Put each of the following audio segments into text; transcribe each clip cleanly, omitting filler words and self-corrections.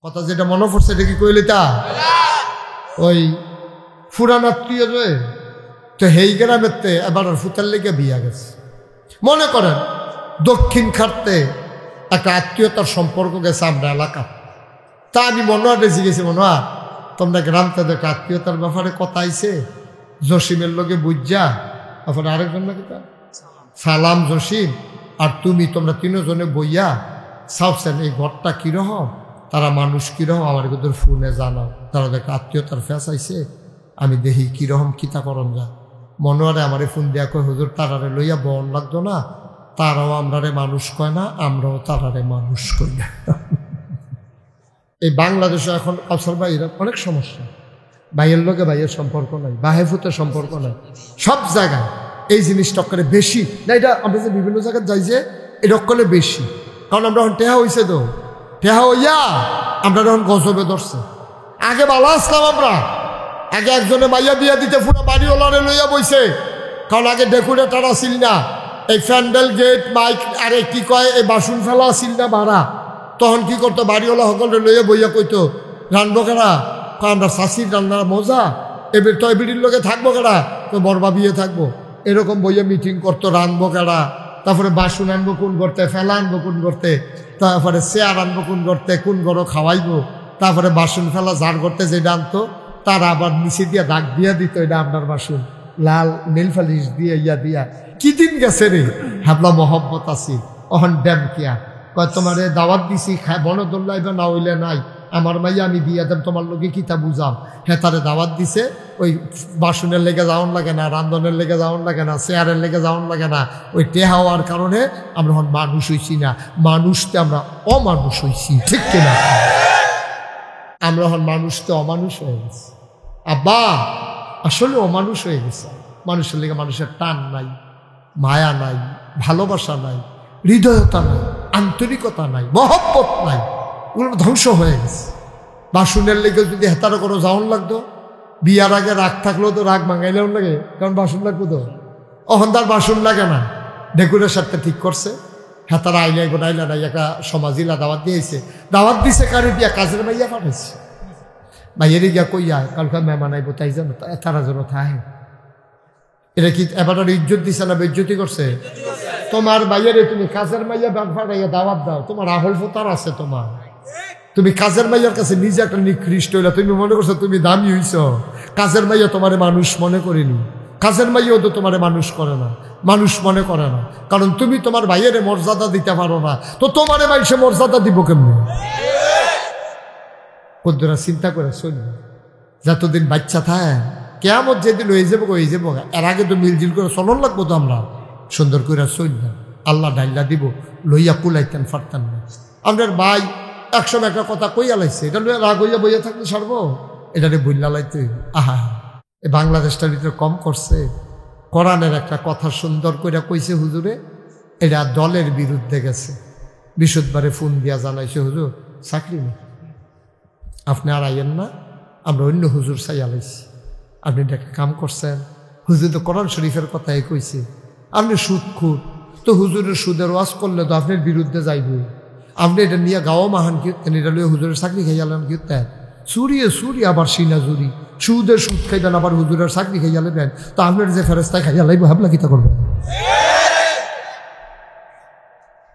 কথা যেটা মনে পড়ছে এটা কি কইলি তা ওই ফুরান আত্মীয় রে তো হেই গ্রামেতে এবার ফুতার লেগে বিয়া গেছে। মনে করেন দক্ষিণ খাটতে একটা আত্মীয়তার সম্পর্ক গেছে আমরা এলাকা। তা আমি মনোয়ারে জিজ্ঞেছি, মনোয়ার তোমরা গ্রাম থেকে একটা আত্মীয়তার ব্যাপারে কথা আইছে জসিমের লোকে বুঝা তারপরে আরেকজন নাকি তা সালাম জসিম আর তোমরা তিনজনে বইয়া সাবসেন এই ঘরটা কিরকম, তারা মানুষ কিরকম আমার কিন্তু ফোনে জানাও। তারা দেখে আত্মীয়তার ফ্যাস আইছে, আমি দেখি কিরকম কিতা করন যা। মনোয়ারে আমারে ফোন দেয়া কয়, হুজুর তারারে লইয়া বন লাগতো না, তারাও আমরারে মানুষ কয় না, আমরাও তারারে মানুষ কই না। এই বাংলাদেশে এখন আফসার ভাইয়ের অনেক সমস্যা, ভাইয়ের লোকে ভাইয়ের সম্পর্ক নাই, বাহেফুতের সম্পর্ক নাই, সব জায়গায় এই জিনিসটা করে বেশি না। এটা আমরা যে বিভিন্ন জায়গায় যাই যে এটা করে বেশি, কারণ আমরা এখন টেহা হয়েছে তো, টেহা হইয়া আমরা এখন গজবে ধরছে। আগে ভালো আসলাম আমরা, আগে একজনে মাইয়া বিয়া দিতে পুরো বাড়িওয়ালারে লইয়া বইছে, কারণ আগে ডেকোরেটর আসিল না, এই প্যান্ডেল গেট মাইক আরে কি কয় এই বাসন ফেলা আসিল না ভাড়া, তখন কি করতো বাড়িওয়ালা সকলে লইয়া বইয়া কইতো রানবো কেনা, আমরা শাশির রান্নার মজা, এবার তো এবিডির লোকে থাকবো কেনা, তো বরবা বিয়ে থাকবো, এরকম বইয়া মিটিং করতো রানবো কেনা, তারপরে বাসন আনবো কোন করতে, ফেলা আনবো কোন করতে, তারপরে চেয়ার আনবো কোন করতে, কোন গরো খাওয়াইবো, তারপরে বাসন ফেলা যার করতে যেটা আনতো তারা আবার নিচে দিয়া দাগ দিয়া দিত, এটা আপনার বাসন লাল নীল ফালিশ দিয়ে ইয়া দিয়া। কি দিন গেছে রে, হাবলা মহব্বত আছি। অহন ড্যাম কিয়া কয় তোমারে দাওয়াত দিছি বনদোল্লাইবে না হইলে নাই, আমার মাইয়া আমি দিয়া দেব তোমার লোকে কিতা বুঝাম। হ্যাঁ তারে দাওয়াত দিছে, ওই বাসনের লেগে যাওয়ান লাগে না, রান্ধনের লেগে যাওয়ান লাগে না, চেয়ারের লেগে যাওয়ান লাগে না, ওই টেহা হওয়ার কারণে আমরা এখন মানুষ হইছি না, মানুষতে আমরা অমানুষ হইছি, ঠিক কিনা? আমরা এখন মানুষতে অমানুষ হয়ে গেছি। আব্বা আসলে অমানুষ হয়ে গেছে, মানুষের লেগে মানুষের টান নাই, মায়া নাই, ভালোবাসা নাই, হৃদয়তা নাই, আন্তরিকতা নাই, মহব্বত নাই, ওগুলো ধ্বংস হয়ে গেছে। বাসনের লেগে যদি হেতারো করো যাওন লাগতো, বিয়ার আগে রাগ থাকলেও তো রাগ ভাঙাইলেও লাগে, কারণ বাসন লাগবো তো, অহন্দার বাসন লাগে না, ডেকুরের সাথে ঠিক করছে, হেতারা আইলে গোটাইলা নাই, একটা সমাজিলা দাওয়াত দিয়েছে, দাওয়াত দিছে কারে দিয়া, কাজের মাইয়া পাঠাইছে, ভাইয়েরই গিয়া কইয়া কালকা মেহমান আইব, তাই জানো তারা যেন থাহে। এটা কি এবার ইজ্জত দিছে না বেজ্জতি করছে? তোমার ভাইয়েরে তুমি কাজের মাইয়া পাঠাইয়া দাওয়াত দাও, তোমার আহল ফোতার আছে তোমার, তুমি কাজের মাইয়ার কাছে নিজে একটা নিকৃষ্ট হইলা, তুমি মনে করছো তুমি দামি হইছ। কাজের মাইয়া তোমারে মানুষ মনে করিনি, কাজের মাইয়াও তো তোমারে মানুষ করে না, মানুষ মনে করে না, কারণ তুমি তোমার ভাইয়েরে মর্যাদা দিতে পারো না, তো তোমারে মানুষে মর্যাদা দিব কেমনি? ওরা চিন্তা করে শোন, যতদিন বাচ্চা থাকে কেয়ামত যেদিন হয়ে যাবো হয়ে যাবো, এর আগে তো মিলজিল করে চলন লাগবো তো আমরা সুন্দর করে শোন না, আল্লাহ ডাইলা দিব লইয়া কুলাইতেন ফারতেন না। আপনার ভাই একসময় একটা কথা কইয়া লাইছে, এটা লইয়া রাগ হইয়া বইয়া থাকলে সারবো, এটারে বইলা লাইতে। আহা এ বাংলাদেশটার ভিতরে কম করছে, কোরআনের একটা কথা সুন্দর করে কইছে হুজুরে, এটা দলের বিরুদ্ধে গেছে, বিশুদ্ধবারে ফোন দিয়া জানাইছে হুজুর চাকরি নেই, আপনি আর আইয়েন না, আমরা অন্য হুজুর চাইয়া লাইছি, আপনি একটা কাম করছেন, হুজুর তো কোরআন শরীফের কথাই কইছে, আপনি সুদখুর, তো হুজুরের সুদের ওয়াজ করলে তো আপনার বিরুদ্ধে যাইব, আপনি এটা নিয়ে গাওয়া মাহান কীর্তেন, এটা লিয়ে হুজুরের চাকরি খাইয়ালেন কীর্তেন, চুরিয়ে চুরি আবার সিনা চুরি, সুদের সুদ খাইবেন আবার হুজুরের চাকরি খাইয়া লেবেন, তো আপনার যে ফেরেস্তায় খাইয়া লাইব ভাবলা কিতা করবেন?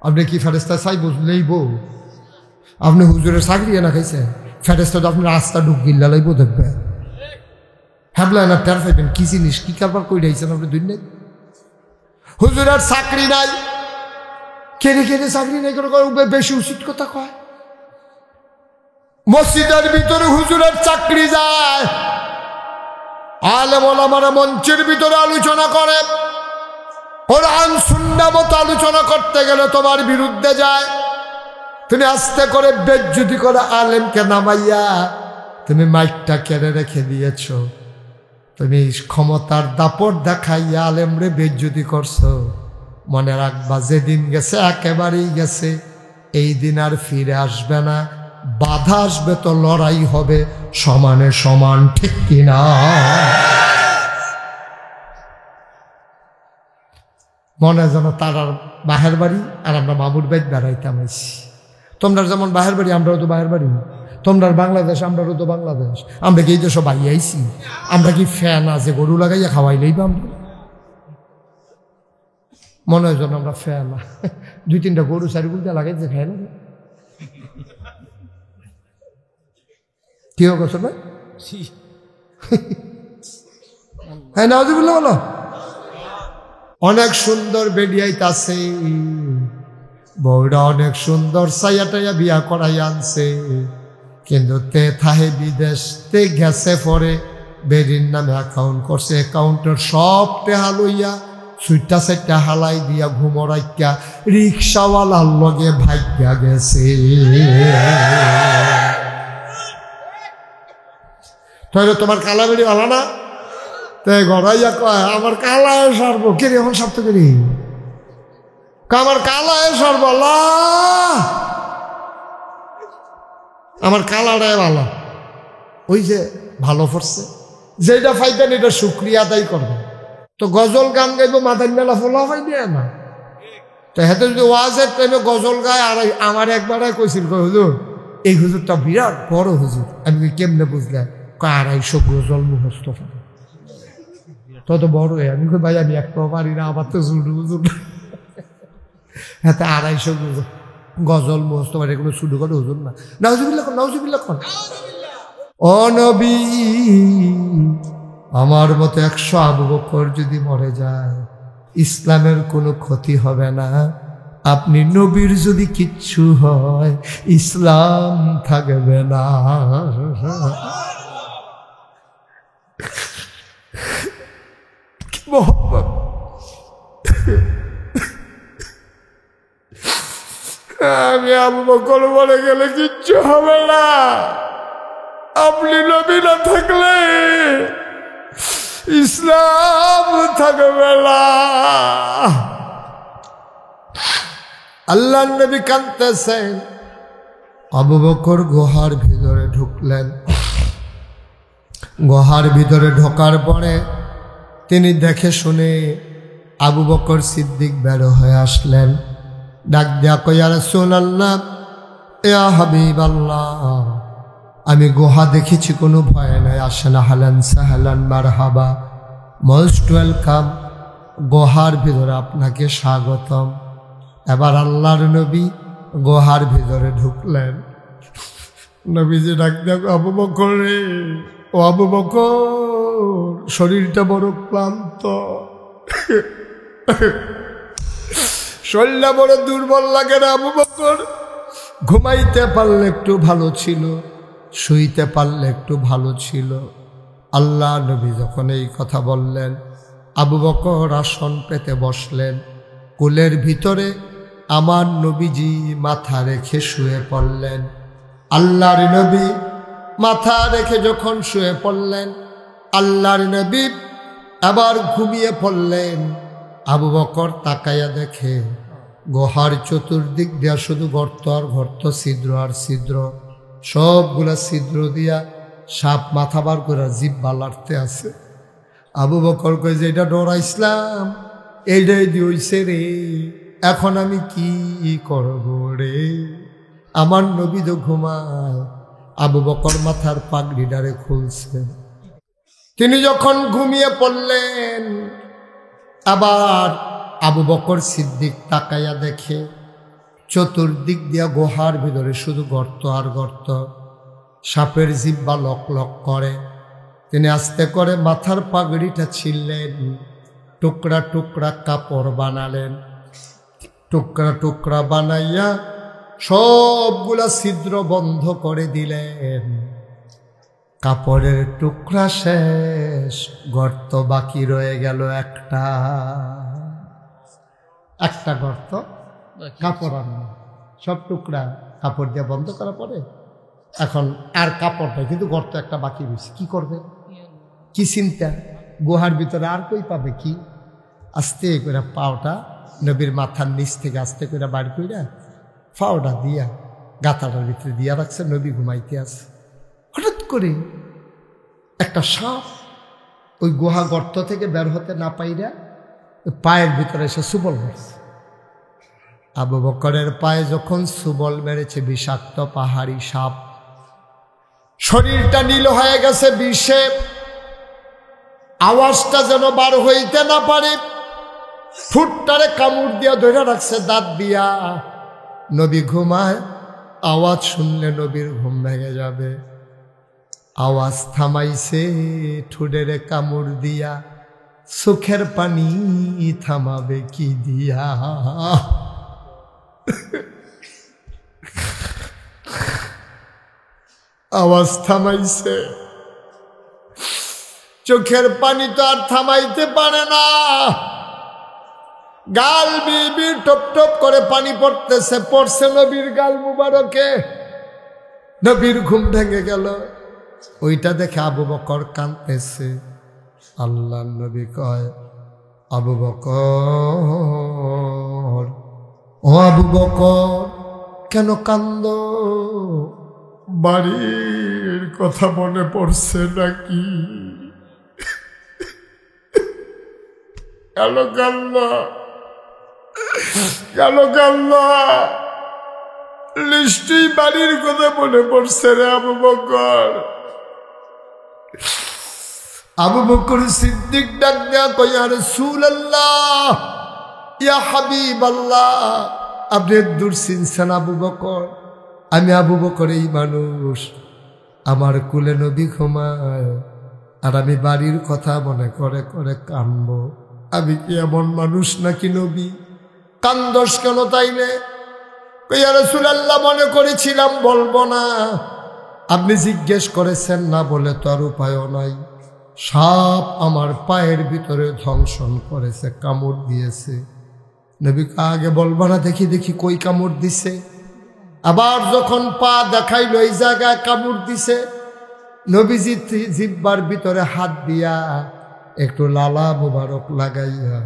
আপনি কি ফেরেস্তায় চাইব লইব? আপনি হুজুরের চাকরি না খাইছেন, ফেরেস্তা তো আপনার রাস্তা ঢুক গিল্লা লাইব দেখবে, হ্যাবলা না টের পাইবেন কি জিনিস কি কারবার কই রাইছেন আপনি দুনিয়া। হুজুরের চাকরি নাই, কেড়ে কেড়ে চাকরি নাই করে বেশি উচিত কথা কয়। মসজিদের ভিতরে হুজুরের চাকরি যায়, আলেম ওলামারা মঞ্চের ভিতরে আলোচনা করে, কোরআন সুন্নাহ মতো আলোচনা করতে গেলে তোমার বিরুদ্ধে যায়, তুমি আস্তে করে বেজ্জতি করে আলেমকে নামাইয়া তুমি মাইকটা কেড়ে রেখে দিয়েছ, তুমি ক্ষমতার দাপট দেখাইয়া আলেমরে বেজ্জতি করছো। মনে রাখবা যেদিন গেছে একেবারেই গেছে, এই দিন আর ফিরে আসবে না, বাধা আসবে তো লড়াই হবে সমানে সমান, ঠিক কিনা? মনে যেন তার বাহের বাড়ি আর আমরা মামুর বাড়ি বেড়াইতাম, তোমরা যেমন বাহের বাড়ি আমরাও তো বাহের বাড়ি, তোমরা বাংলাদেশ, আমরাও তো বাংলাদেশ। আমরা কি এই দেশ বাইয়াইছি? আমরা কি ফ্যান আছে গরু লাগাইয়া খাওয়াইলেই বা আমরা মনে হয় যেন আমরা ফ্যান 2-3টা গরু 4 গুলটা লাগাইছে খাই না। কি কথা না? হ্যাঁ নাউজুবিল্লাহ বলো। অনেক সুন্দর বেডিয়াইতাছে, বউরা অনেক সুন্দর সাইয়াটাইয়া বিয়া করাই আনছে, কিন্তু তে থাহে বিদেশ তে গেছে পরে বেডির নামে অ্যাকাউন্ট করছে, অ্যাকাউন্টের সব টেহা লইয়া 6টা হালাই দিয়া ঘুমরাইয়া রিক্সাওয়ালার লগে ভাগ্যা গেছে। তাহলে তোমার কালা বেড়ি ভালো না? তাই গড়াইয়া কয় আমার কালায় সারবো কে রে? এখন সব তো করি আমার কালায় সারবো, আমার কালাটাই ভালো। ওই যে ভালো পড়ছে, যেটা ফাইতেন এটা শুক্রিয়া আদায় করবে। তো গজল গান গাইবো মাথায় মেলা ফোলা হয় না। তো হেতে যদি ওয়াজের টাইমে গজল গায়, আর আমার একবার কইছিল হুজুর এই হুজুরটা বিরাট বড় হুজুর। আমি কেমনে বুঝলাম? 250 গজল মুখস্থ পারে। তত বড় আমি ভাই আমি একটাও পারি না, আমার তো শুরু হুজুর। হ্যাঁ 250 গজল মুখস্থ পারে, এগুলো শুরু করে হুজুর না। নাউজুবিল্লাহ কোন, নাউজুবিল্লাহ কোন। ও নবী, আমার মতো 100 আবু বকর যদি মরে যায় ইসলামের কোনো ক্ষতি হবে না। আপনি নবীর যদি কিচ্ছু হয় ইসলাম থাকবে না। কি মোহব্বত! আমি আবু বকর মরে গেলে কিচ্ছু হবে না, আপনি নবী না থাকলে ইসলাম থাকবে না। আল্লাহ নবী কাঁদতেছেন। আবু বকর গুহার ভিতরে ঢুকলেন। গুহার ভিতরে ঢোকার পরে তিনি দেখে শুনে আবু বকর সিদ্দিক বের হয়ে আসলেন। ডাক দিয়া কই, ইয়া রাসূলুল্লাহ, ইয়া হাবিবাল্লাহ, আমি গুহা দেখেছি, কোনো ভয় নাই, আসেন, হালান সাহালান মারহাবা, মোস্ট ওয়েলকাম, গুহার ভিতরে আপনাকে স্বাগতম। এবার আল্লাহর নবী গুহার ভিতরে ঢুকলেন। নবীজি ডাক দেখ, আবু বকর রে, ও আবু বকর, শরীরটা বড় ক্লান্ত, শরীরটা বড় দুর্বল লাগে না আবু বকর? ঘুমাইতে পারলে একটু ভালো ছিল, শুইতে পারলে একটু ভালো ছিল। আল্লাহ নবী যখন এই কথা বললেন, আবু বকর আসন পেতে বসলেন। কোলের ভিতরে আমার নবীজি মাথা রেখে শুয়ে পড়লেন। আল্লাহর নবী মাথা রেখে যখন শুয়ে পড়লেন, আল্লাহর নবী আবার ঘুমিয়ে পড়লেন। আবু বকর তাকাইয়া দেখে গুহার চতুর্দিক দিয়া শুধু গর্ত আর গর্ত, ছিদ্র আর ছিদ্র, সবগুলা ছিদ্র দিয়া সাপ মাথা বার করে জিব্বা লাড়তে আছে। আবু বকর কই যে এটা ডরাইছিলাম, এইটাই দিয়েছে রে, এখন আমি কি করব রে? আমার নবী তো ঘুমায়। আবু বকর মাথার পাগড়িটারে খুলছে। তিনি যখন ঘুমিয়ে পড়লেন, আবার আবু বকর সিদ্দিক তাকাইয়া দেখে চতুর্দিক দিয়া গুহার ভিতরে শুধু গর্ত আর গর্ত, সাপের জিব্বা লক লক করে। তিনি আস্তে করে মাথার পাগড়িটা ছিঁড়লেন, টুকরা টুকরা কাপড় বানালেন। টুকরা টুকরা বানাইয়া সবগুলা ছিদ্র বন্ধ করে দিলেন। কাপড়ের টুকরা শেষ, গর্ত বাকি রয়ে গেল একটা। একটা গর্ত, কাপড় আনা, সব টুকরা কাপড় দিয়ে বন্ধ করা পরে এখন আর কাপড় নেই, কিন্তু গর্ত একটা বাকি রয়েছে। কি করবে? কি চিন্তা? গুহার ভিতরে আর কই পাবে কি? আস্তে করে পাওটা নবীর মাথার নিচ থেকে আস্তে করে বার কইরা পাওটা দিয়া গাতাটার ভিতরে দিয়া রাখছে। নবী ঘুমাইতে আছে। হঠাৎ করে একটা সাপ ওই গুহা গর্ত থেকে বের হতে না পাইরা পায়ের ভিতরে এসে সুবল মেরেছে। আবু বকরের পায়ে যখন সুবল মেরেছে, বিষাক্ত পাহাড়ি সাপ, শরীরটা নীল হয়ে গেছে বিষে, আওয়াজটা যেন বার হইতে না পারে, ঠোঁটটারে কামড় দিয়া ধরে রাখছে দাঁত দিয়া। নবী ঘুমায়, আওয়াজ শুনলে নবীর ঘুম ভেঙে যাবে। আওয়াজ থামাইছে ঠোঁটেরে কামড় দিয়া, চোখের পানি থামাবে কি দিয়া। আওয়াজ থামাইছে, চোখের পানি তো আর থামাইতে পারে না। গাল বিবি টপ টপ করে পানি পড়তেছে, পড়ছে নবীর গাল মুবারকে। নবীর ঘুম ভেঙে গেল। ওইটা দেখে আবু বকর কাঁদতেছে। আল্লাহ নবী কয়, আবু বকর, ও আবু বকর, কেন কান্দ? বাড়ির কথা মনে পড়ছে নাকি? কেন কান্না, কেন কান্না? নিশ্চয়ই বাড়ির কথা মনে পড়ছে রে আবু বকর। আবু বকর সিদ্দিক ডাক দেয়া কই, ইয়া রাসূলুল্লাহ, ইয়া হাবিবাল্লাহ, আপনি দূর চিনছেন আবু বকর? আমি আবু বকর এই মানুষ, আমার কুলে নবী ঘুমায়, আর আমি বাড়ির কথা মনে করে করে কাঁদবো। আমি কি এমন মানুষ নাকি নবী? কান্দস কেন তাইলে? ইয়া রাসূলুল্লাহ, মনে করেছিলাম বলবো না, আপনি জিজ্ঞেস করেছেন না বলে তো আর উপায়ও নাই। সাপ আমার পায়ের ভিতরে ধ্বংসন করেছে, কামড় দিয়েছে। নবী আগে বলবো না, দেখি দেখি কই কামড় দিছে। আবার যখন পা দেখাইল এই জায়গায় কামড় দিছে, নবীজি জিব্বার ভিতরে হাত দিয়া একটু লালা মুবারক লাগাইয়া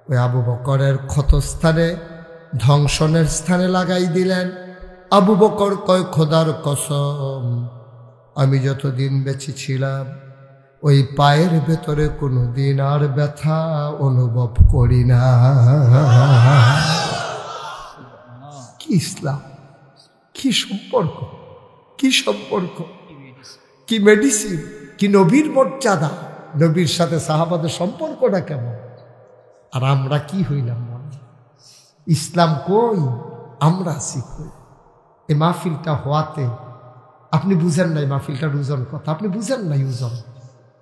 ওই আবু বকরের ক্ষতস্থানে, ধ্বংসনের স্থানে লাগাই দিলেন। আবু বকর কয়, খোদার কসম, আমি যতদিন বেঁচে ছিলাম ওই পায়ের ভেতরে কোনো দিন আর ব্যথা অনুভব করি না। কি ইসলাম, কি সম্পর্ক, কি সম্পর্ক, কি মেডিসিন, কি নবীর মর্যাদা, নবীর সাথে সাহাবাদের সম্পর্কটা কেমন। আর আমরা কি হইলাম? ইসলাম কই, আমরা আছি কই? এই মাহফিলটা হওয়াতে আপনি বুঝেন নাই মাহফিলটার ওজন কথা, আপনি বুঝেন নাই ওজন।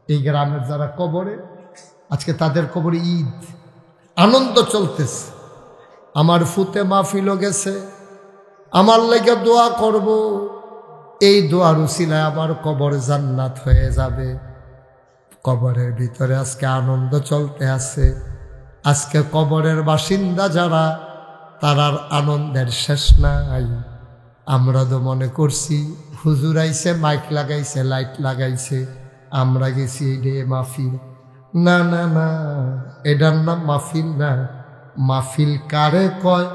এই গ্রামের যারা কবরে, আজকে তাদের কবরে ঈদ, আনন্দ চলতেছে। আমার ফুতে মাহফিলও গেছে, আমার লেগে দোয়া করব, এই দোয়ার উসিলায় আমার কবর জান্নাত হয়ে যাবে। কবরের ভিতরে আজকে আনন্দ চলতে আছে। আজকে কবরের বাসিন্দা যারা, তারার আনন্দের শেষ নাই। আমরা তো মনে করছি হুজুর আইছে, মাইক লাগাইছে, লাইট লাগাইছে, আমরা গেছি এইডে মাহফিল। না না না, এটার নাম মাহফিল না। মাহফিল কারে কয়?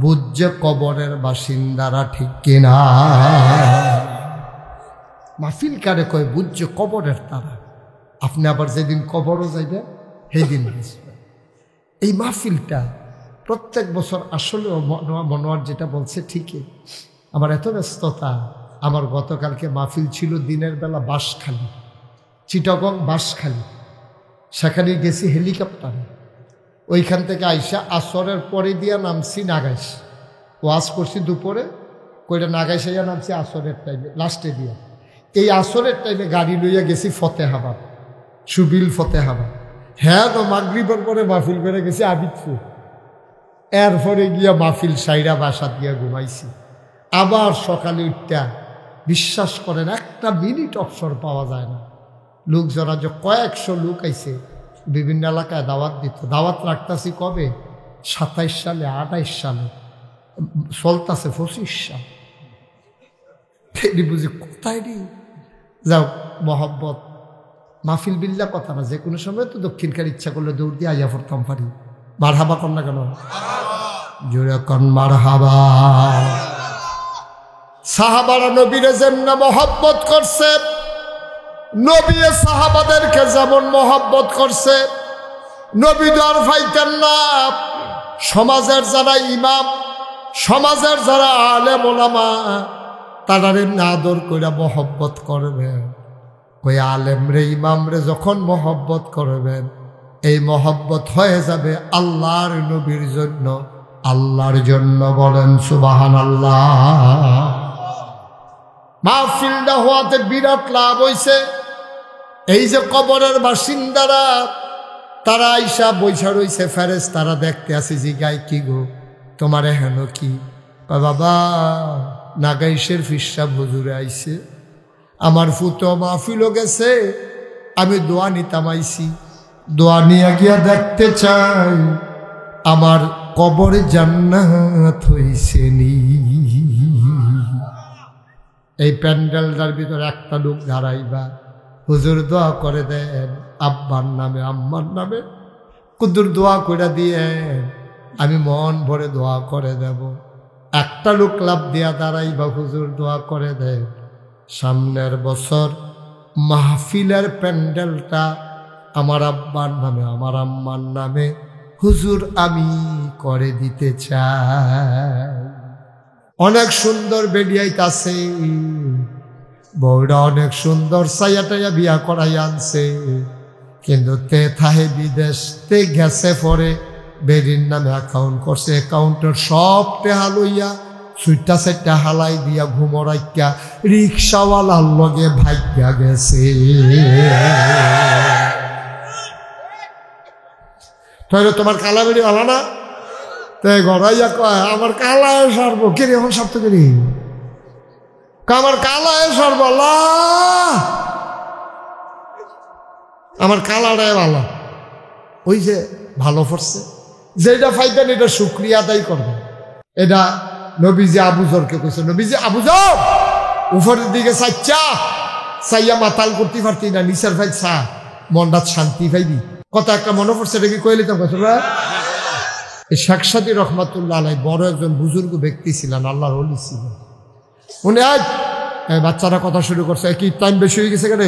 বুঝছে কবরের বাসিন্দারা, ঠিক কিনা? মাহফিল কারে কয়? বুঝছে কবরের তারা। আপনি আবার যেদিন কবরও যাইবেন সেই দিন বুঝবেন। এই মাহফিলটা প্রত্যেক বছর আসলেও মনোয়ার যেটা বলছে ঠিকই। আমার এত ব্যস্ততা, আমার গতকালকে মাহফিল ছিল দিনের বেলা বাঁশখালী, চিটাগং বাঁশখালী, সেখানে গেছি হেলিকপ্টারে। ওইখান থেকে আইসা আসরের পরে দিয়া নামছি নাগাইশ, ওয়াজ করছি দুপুরে, কইটা নাগাইশ আইয়া নামছি আসরের টাইমে, লাস্টে দিয়া। এই আসরের টাইমে গাড়ি লইয়া গেছি ফতেহাবাদ, সুবিল ফতেহাবাদ। হ্যাঁ, তো মাগরিবের পরে মাহফিল করে গেছি আবিদপুর। এরপরে গিয়া মাহফিল সাইরা বাসা দিয়া ঘুমাইছি। আবার সকালে উঠটা, বিশ্বাস করেন একটা মিনিট অবসর পাওয়া যায় না। লোকজনা যে কয়েকশো লোক আইছে, বিভিন্ন এলাকায় দাওয়াত দিত। দাওয়াত রাখতেছি কবে? 27 সালে, 28 সালে, চলতেছে 25 সাল। বুঝি কোথায় রে? যাও, মহব্বত মাহফিল বিল্লা কথা না, যে কোনো সময় তো দক্ষিণকার ইচ্ছা করলে দৌড় দিয়ে আইয়া পড়তাম পারি। মারহাবা কর না কেন? জোরে কন মারহাবা। সাহাবারা নবীরে যেমন মহব্বত করছে, নবী সাহাবাদেরকে যেমন মহব্বত করছে। নবী দর ফাইতেন না। সমাজের যারা ইমাম, সমাজের যারা আলেম ওলামা, তারারে আদর কইরা মহব্বত করবেন। ওই আলেম রে ইমাম রে যখন মহব্বত করবেন, এই মহব্বত হয়ে যাবে আল্লাহর নবীর জন্য, আল্লাহর জন্য। বলেন সুবহানাল্লাহ। মাহফিলটা হওয়াতে বিরাট লাভ হইছে। এই যে কবরের বাসিন্দারা তারা আইসা বৈশা রইছে, ফেরেশতারা দেখতে আসি, জিগায় কি গো তোমারে হেন কি? বাবা নাগাইশের ফিরসাব হুজুরে আইছে, আমার ফুতো মাহফিলও গেছে, আমি দোয়া নিতাম আইছি, দোয়া নিয়ে গিয়া দেখতে চাই আমার কবরে জান্নাত হইছে নি। এই প্যান্ডেলটার ভিতরে একটা লোক দাঁড়াইবা, হুজুর দোয়া করে দেন আব্বার নামে আম্মার নামে, কুদুর দোয়া করে দিয়ে আমি মন ভরে দোয়া করে দেব। একটা লোক লাভ দিয়া দাঁড়াইবা, হুজুর দোয়া করে দেন সামনের বছর মাহফিলের প্যান্ডেলটা আমার আব্বার নামে আমার আম্মার নামে হুজুর আমি করে দিতে চাই। অনেক সুন্দর বেডিয়াইতাছে, বউরা অনেক সুন্দর সাইয়া টাইয়া বিয়া করাই আনছে, কিন্তু তে থাহে বিদেশ, তে গেছে পরে বেডির নামে অ্যাকাউন্ট করছে, অ্যাকাউন্টের সব টেহা লইয়া সুইটা সেটা হালাই দিয়া ঘুমরাইয়া রিক্সাওয়ালার লগে ভাগ্যা গেছে। তাহলে তোমার কালা বেড়ি ভালো না? তাই গড়াইয়া কয় আমার কালায় সর্ব কেরে, এখন সব তো কেরি আমার কালায় সর্ব, আমার কালাটাই ভালো। ওই যে ভালো পড়ছে, যেটা ফাইতেন এটা শুক্রিয়া আদায় করবেন। এটা নবীজি আবুজরকে কইছে, নবীজি আবুজর উপরের দিকে চাইয়া মাতাল করতে পারতি না, নিচের ভাই চা মনটা শান্তি পাইবি। কথা একটা মনে পড়ছে, এটা কি কইলি তো কথা। এই শেখ সাদী রহমাতুল্লাহ আলাই বড় একজন বুজুর্গ ব্যক্তি ছিলেন, আল্লাহর ওলি ছিলেন। উনি আজ বাচ্চারা কথা শুরু করছে, কি টাইম বেশি হয়ে গেছে কেন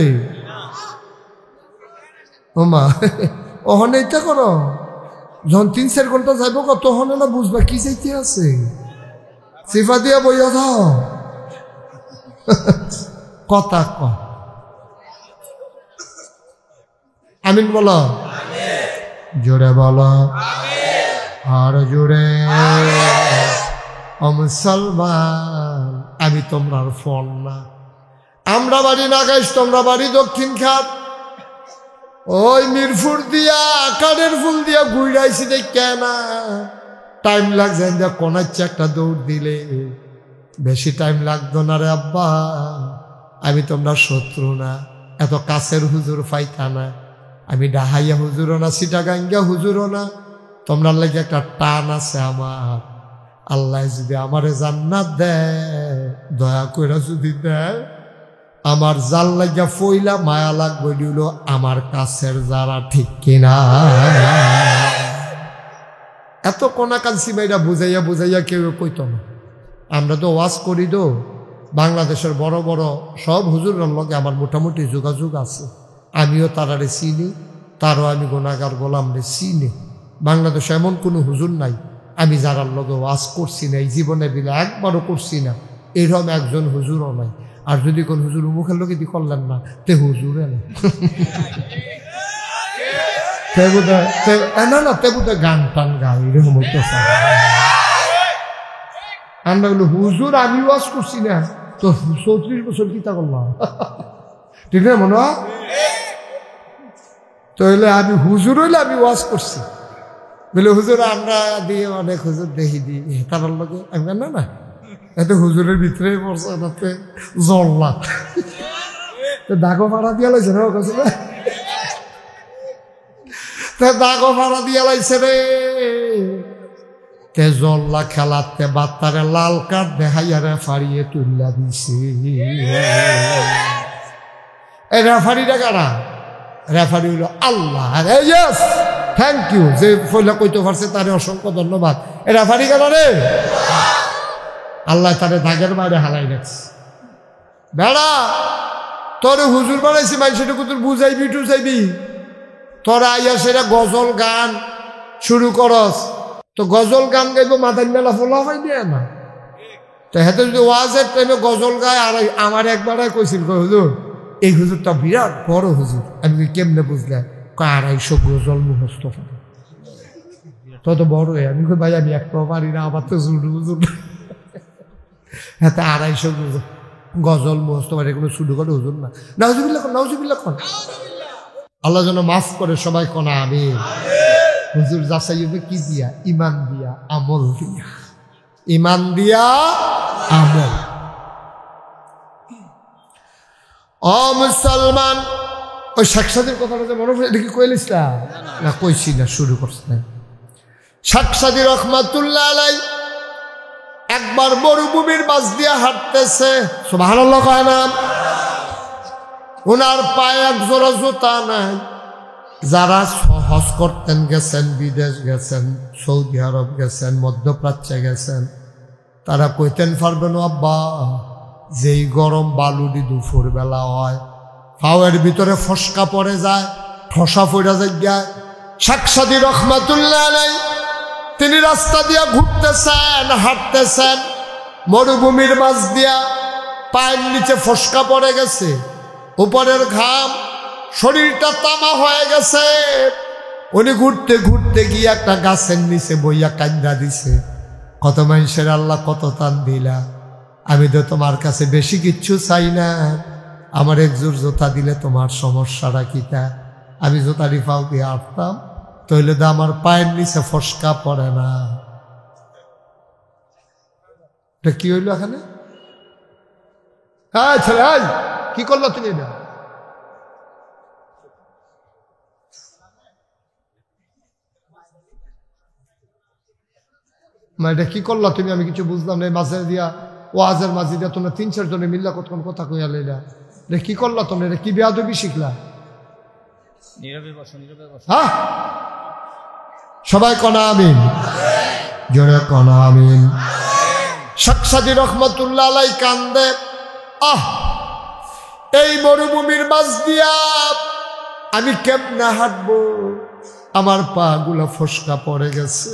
ও মা, ওহনে এটা করো, যখন 3-4 ঘন্টা যাইব তখন না বুঝবা কি চাইতে আছে, সিফা দিয়া বইয়া দাও কথা ক। আমিন বলো, জোরে বলো, আর জোরে। ও মুসলমান, আমি তোমরার ফোন না, আমরা বাড়ি নাগাইশ, তোমরা বাড়ি দক্ষিণ খাত, ওই মিরপুর দিয়া কাঠের ফুল দিয়া ঘুরাইছি দেখে না, টাইম লাগছে কোনাচ্ছে একটা দৌড় দিলে, বেশি টাইম লাগতো না রে আব্বা। আমি তোমরা শত্রু না, এত কাছের হুজুর পাইতা না, আমি ডাহাইয়া হুজুরও না, সিটাগাঙ্গা হুজুরও না, তোমরা লাগে একটা টান আছে আমার। আল্লাহ যদি আমারে জান্নাত দেয়, দয়া করে যদি দেয়, আমার জাল লাগিয়া ফইলা মায়া লাগবে দিল আমার কাছের যারা, ঠিক কিনা? এত কোনা কানসি মেয়েরা বুঝাইয়া বুঝাইয়া কেউ কইত না। আমরা তো ওয়াজ করি তো, বাংলাদেশের বড় বড় সব হুজুরের লগে আমার মোটামুটি যোগাযোগ আছে, আমিও তারারে চিনি, তারও আমি গুনাহগার গোলাম রে চিনি। বাংলাদেশে এমন কোনো হুজুর নাই আমি যারার লগে ওয়াজ করছি না, এই জীবনে বিলে একবারও করছি না, এরকম একজন হুজুরও নাই। আর যদি কোন হুজুর মুখের লোকে দি করলেন না, তে হুজুরে না, তে বোধ গান টান গাই এরকম হইতেছে। আমরা বলি হুজুর আমি ওয়াজ করছি না, তো 34 বছর কিতা করলাম, ঠিক না মনে হয়? তাহলে আমি হুজুর হইলে আমি ওয়াজ করছি, বলে হুজুর আমরা দিয়ে অনেক হুজুর দেখি দিই তার লোকে, আমি না না এতে হুজুরের ভিতরে পড়ছে, তাতে জল্লা দাগো ভাড়া দিয়া লাইছে রে, কাছে দাগো ভাড়া দিয়া লাইছে রে, তে জল্লা খেলাতে বাত্তারে লাল কার্ড দেখাইয়া রেফারিয়ে তুল্লা দিছে। এই রেফারিটা কারা? রেফারি হইল আল্লাহ। ইয়েস, থ্যাংক ইউ, যে ফইলা কইতে পারছে তারে অসংখ্য ধন্যবাদ। এ রেফারি কারা রে? আল্লাহ তারে দাগের বাইরে হালাই রাখছে। বেড়া তোরে হুজুর বানাইছি, মানুষটাকে তোর বুঝাইবি টুজাইবি, তোরা আইয়া সেটা গজল গান শুরু করস, তো গজল গান গাইব মাথায় মেলা ফোলা হয় দিয়ে না, তো হেতে যদি ওয়াজের টাইমে গজল গায় আর আমার একবার কইছিল হুজুর এই হুজুরটা বিরাট বড় হুজুর। আমি কেমনে বুঝলাম? 250 গজল মুখস্থ পারে। তত বড় আমি ভাই আমি একটাও পারি না, আমার তো হুজুর হ্যাঁ 250 গজল মুখস্থ পারে, এগুলো শুরু করে হুজুর না। নাউজুবিল্লাহ কোন, নাউজুবিল্লাহ কোন। আল্লাহ যেন মাফ করে সবাই কোনা আমিন। হুজুর যাচাই হবে কি দিয়া? ইমান দিয়া, আমল দিয়া। ইমান দিয়া, আমল। ও মুসলমান, ওই শেখ সাদির কথাটা যে মনে পড়ে, এটা কি কইলিস না? কইছি না, শুরু করছ না। শেখ সাদি রহমাতুল্লাহ আলাই একবার মরুভূমির মাঝ দিয়া হাঁটতেছে, সুবহানাল্লাহ কয় না? ওনার পায়ে এক জোড়া জুতা নাই। যারা হজ করতেন গেছেন, বিদেশ গেছেন, সৌদি আরব গেছেন, মধ্যপ্রাচ্যে গেছেন, তারা কইতেন পারবেন আব্বা যেই গরম বালুডি দুপুর বেলা হয়, পাওয়ের ভিতরে ফসকা পড়ে যায়, ঠসা পড়ে যায়। শেখ সাদি রহমাতুল্লাহ আলাই তিনি রাস্তা দিয়া ঘুরতেছেন, হাঁটতেছেন, মরুভূমির মাঝ দিয়া পায়ের নিচে ফসকা পড়ে গেছে, উপরের ঘাম, শরীরটা তামা হয়ে গেছে। উনি ঘুরতে ঘুরতে গিয়ে একটা গাছের নিচে বইয়া কান্দা দিছে, কত মানুষের আল্লাহ কত তান দিলা, আমি তো তোমার কাছে বেশি কিচ্ছু চাই না, আমার এক জোর জোতা দিলে তোমার সমস্যাটা কিটা? আমি জোতারি পাও দিয়ে আটতাম, তাহলে তো আমার পায়ের নিচে ফসকা পড়ে না। এটা কি হইল এখানে? হ্যাঁ ছেলে, কি করলো তুমি? না এটা কি করলা তুমি? আমি কিছু বুঝলাম না। মাঝে দিয়া ওয়াজের মাঝে দিয়া তোমরা 3-4 জনে মিল্লা কতক্ষণ কথা কইয়া লইলা, এটা কি করলা তোমরা? এটা কি বেয়াদবি শিখলা? হ্যাঁ সবাই কনা আমিন, জোরে কনা আমিন। শেখ সাদি রহমাতুল্লাহ আলাই কান্দে, এই মরুভূমির মাঝ দিয়া আমি কেমনে হাঁটবো? আমার পা গুলা ফসকা পড়ে গেছে,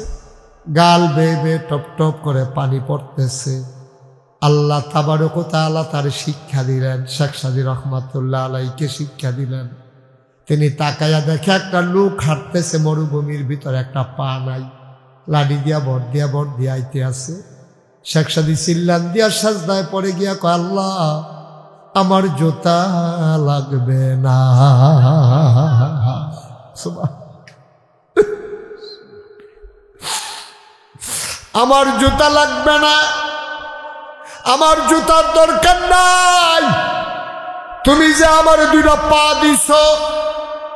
গাল বেয়ে বেয়ে টপ টপ করে পানি পড়তেছে। আল্লাহ তাবারক ওয়া তাআলা তার শিক্ষা দিলেন, শেখ সাদি রহমাতুল্লাহ আলাইকে শিক্ষা দিলেন। তিনি তাকায়া দেখে একটা লোক হাঁটতেছে মরুভূমির ভিতরে, একটা পা নাই, লাঠি দিয়া ভর দিয়া আইতে আছে। শেখ সাদি চিল্লান দিয়া সাজদায় পড়ে গিয়া কয়, আল্লাহ আমার জুতা লাগবে না। আমার জুতা লাগবে না, আমার জুতার দরকার নাই। তুমি যে আমার 2টা পা দিছ,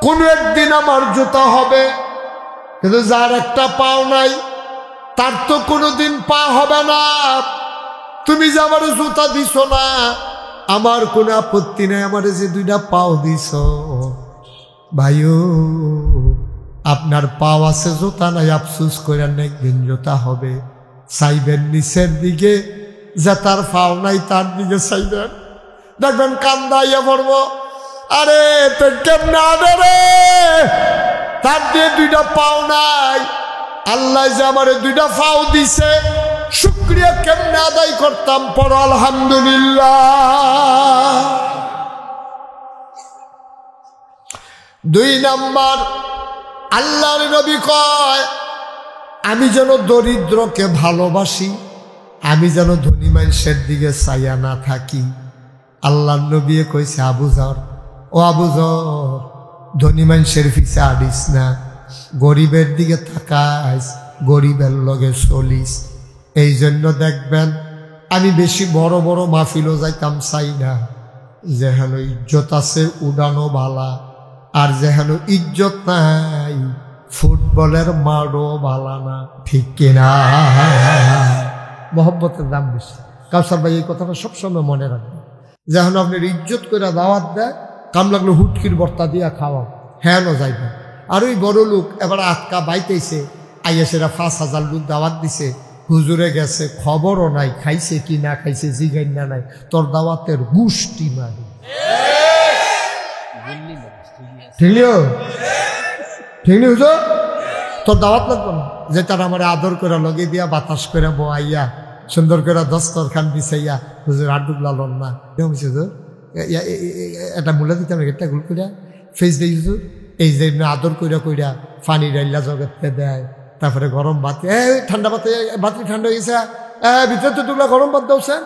কোন একদিন আমার জুতা হবে, কিন্তু যার একটা পাও নাই তার তো কোনোদিন পা হবে না। তুমি যে আমার জুতা দিছ না, আমার কোনো আপত্তি নাই, আমার যে 2টা পাও দিছ। ভাইও আপনার পাও আছে, জুতা নাই, আফসুস করেন না, একদিন জুতা হবে। চাইবেন নিচের দিকে, যে তার পাও নাই তার দিকে চাইবেন, দেখবেন কান্দাইয়া পড়বো, আরে তোর কেমনে আদে রে, তার দিয়ে 2টা পাও নাই, আল্লাহ যে আমার 2টা পাও দিছে, শুকরিয়া কেমনে আদায় করতাম? পড়ো আলহামদুলিল্লাহ। 2 নাম্বার, আল্লাহর নবী কয়, আমি যেন দরিদ্রকে ভালোবাসি, আমি যেন ধনী মানুষের দিকে চাইয়া না থাকি। আল্লাহর নবী কইছে, আবু যর, ও আবু যর, ধনী মানুষের পিছে আডিস না, গরিবের দিকে তাকাইস, গরিবের লগে চলিস। এই জন্য দেখবেন আমি বেশি বড় বড় মাহফিলও যাইতাম চাই না, যেহেন ইজ্জত আছে উড়ানো বালা, আর যেহেন ইজ্জত নাই ফুটবলের মারও বালা না, ঠিক কিনা? মহব্বতের দাম বেশি। কাউসার ভাই এই কথাটা সবসময় মনে রাখবেন, যেহেন আপনার ইজ্জত করে দাওয়াত দেয়, কাম লাগলো হুটকির বর্তা দিয়া খাওয়া, হ্যাঁ ন যাইবেন। আর ওই বড় লোক এবার আটকা বাইতেছে, আইয়া সেরা 5,000 লোক দাওয়াত দিছে, হুজুরে গেছে, খবরও নাই, খাইছে কি না খাইছে জিগাই না নাই, তোর দাওয়াতের গুষ্টি মারি। ঠিক ঠিক নি হুজুর, তোর দাওয়াত লাগবে না, যে তার আমার আদর করে লগে দিয়া বাতাস করে বোয়াইয়া সুন্দর করে দস্তরখান বিছাইয়া হুজুর আড্ডুক লালন না হুজুর এটা মূলা দিতাম একটা গুল করিয়া ফেস দেই হুজুর এই যে আদর কইরা কইরা পানি ডাইলা জগতে দেয় তারপরে গরম ভাত ঠান্ডা ভাতে ভাতটি ঠান্ডা হয়ে গেছে ভিতরে তো দুগুলা গরম ভাত দাওছে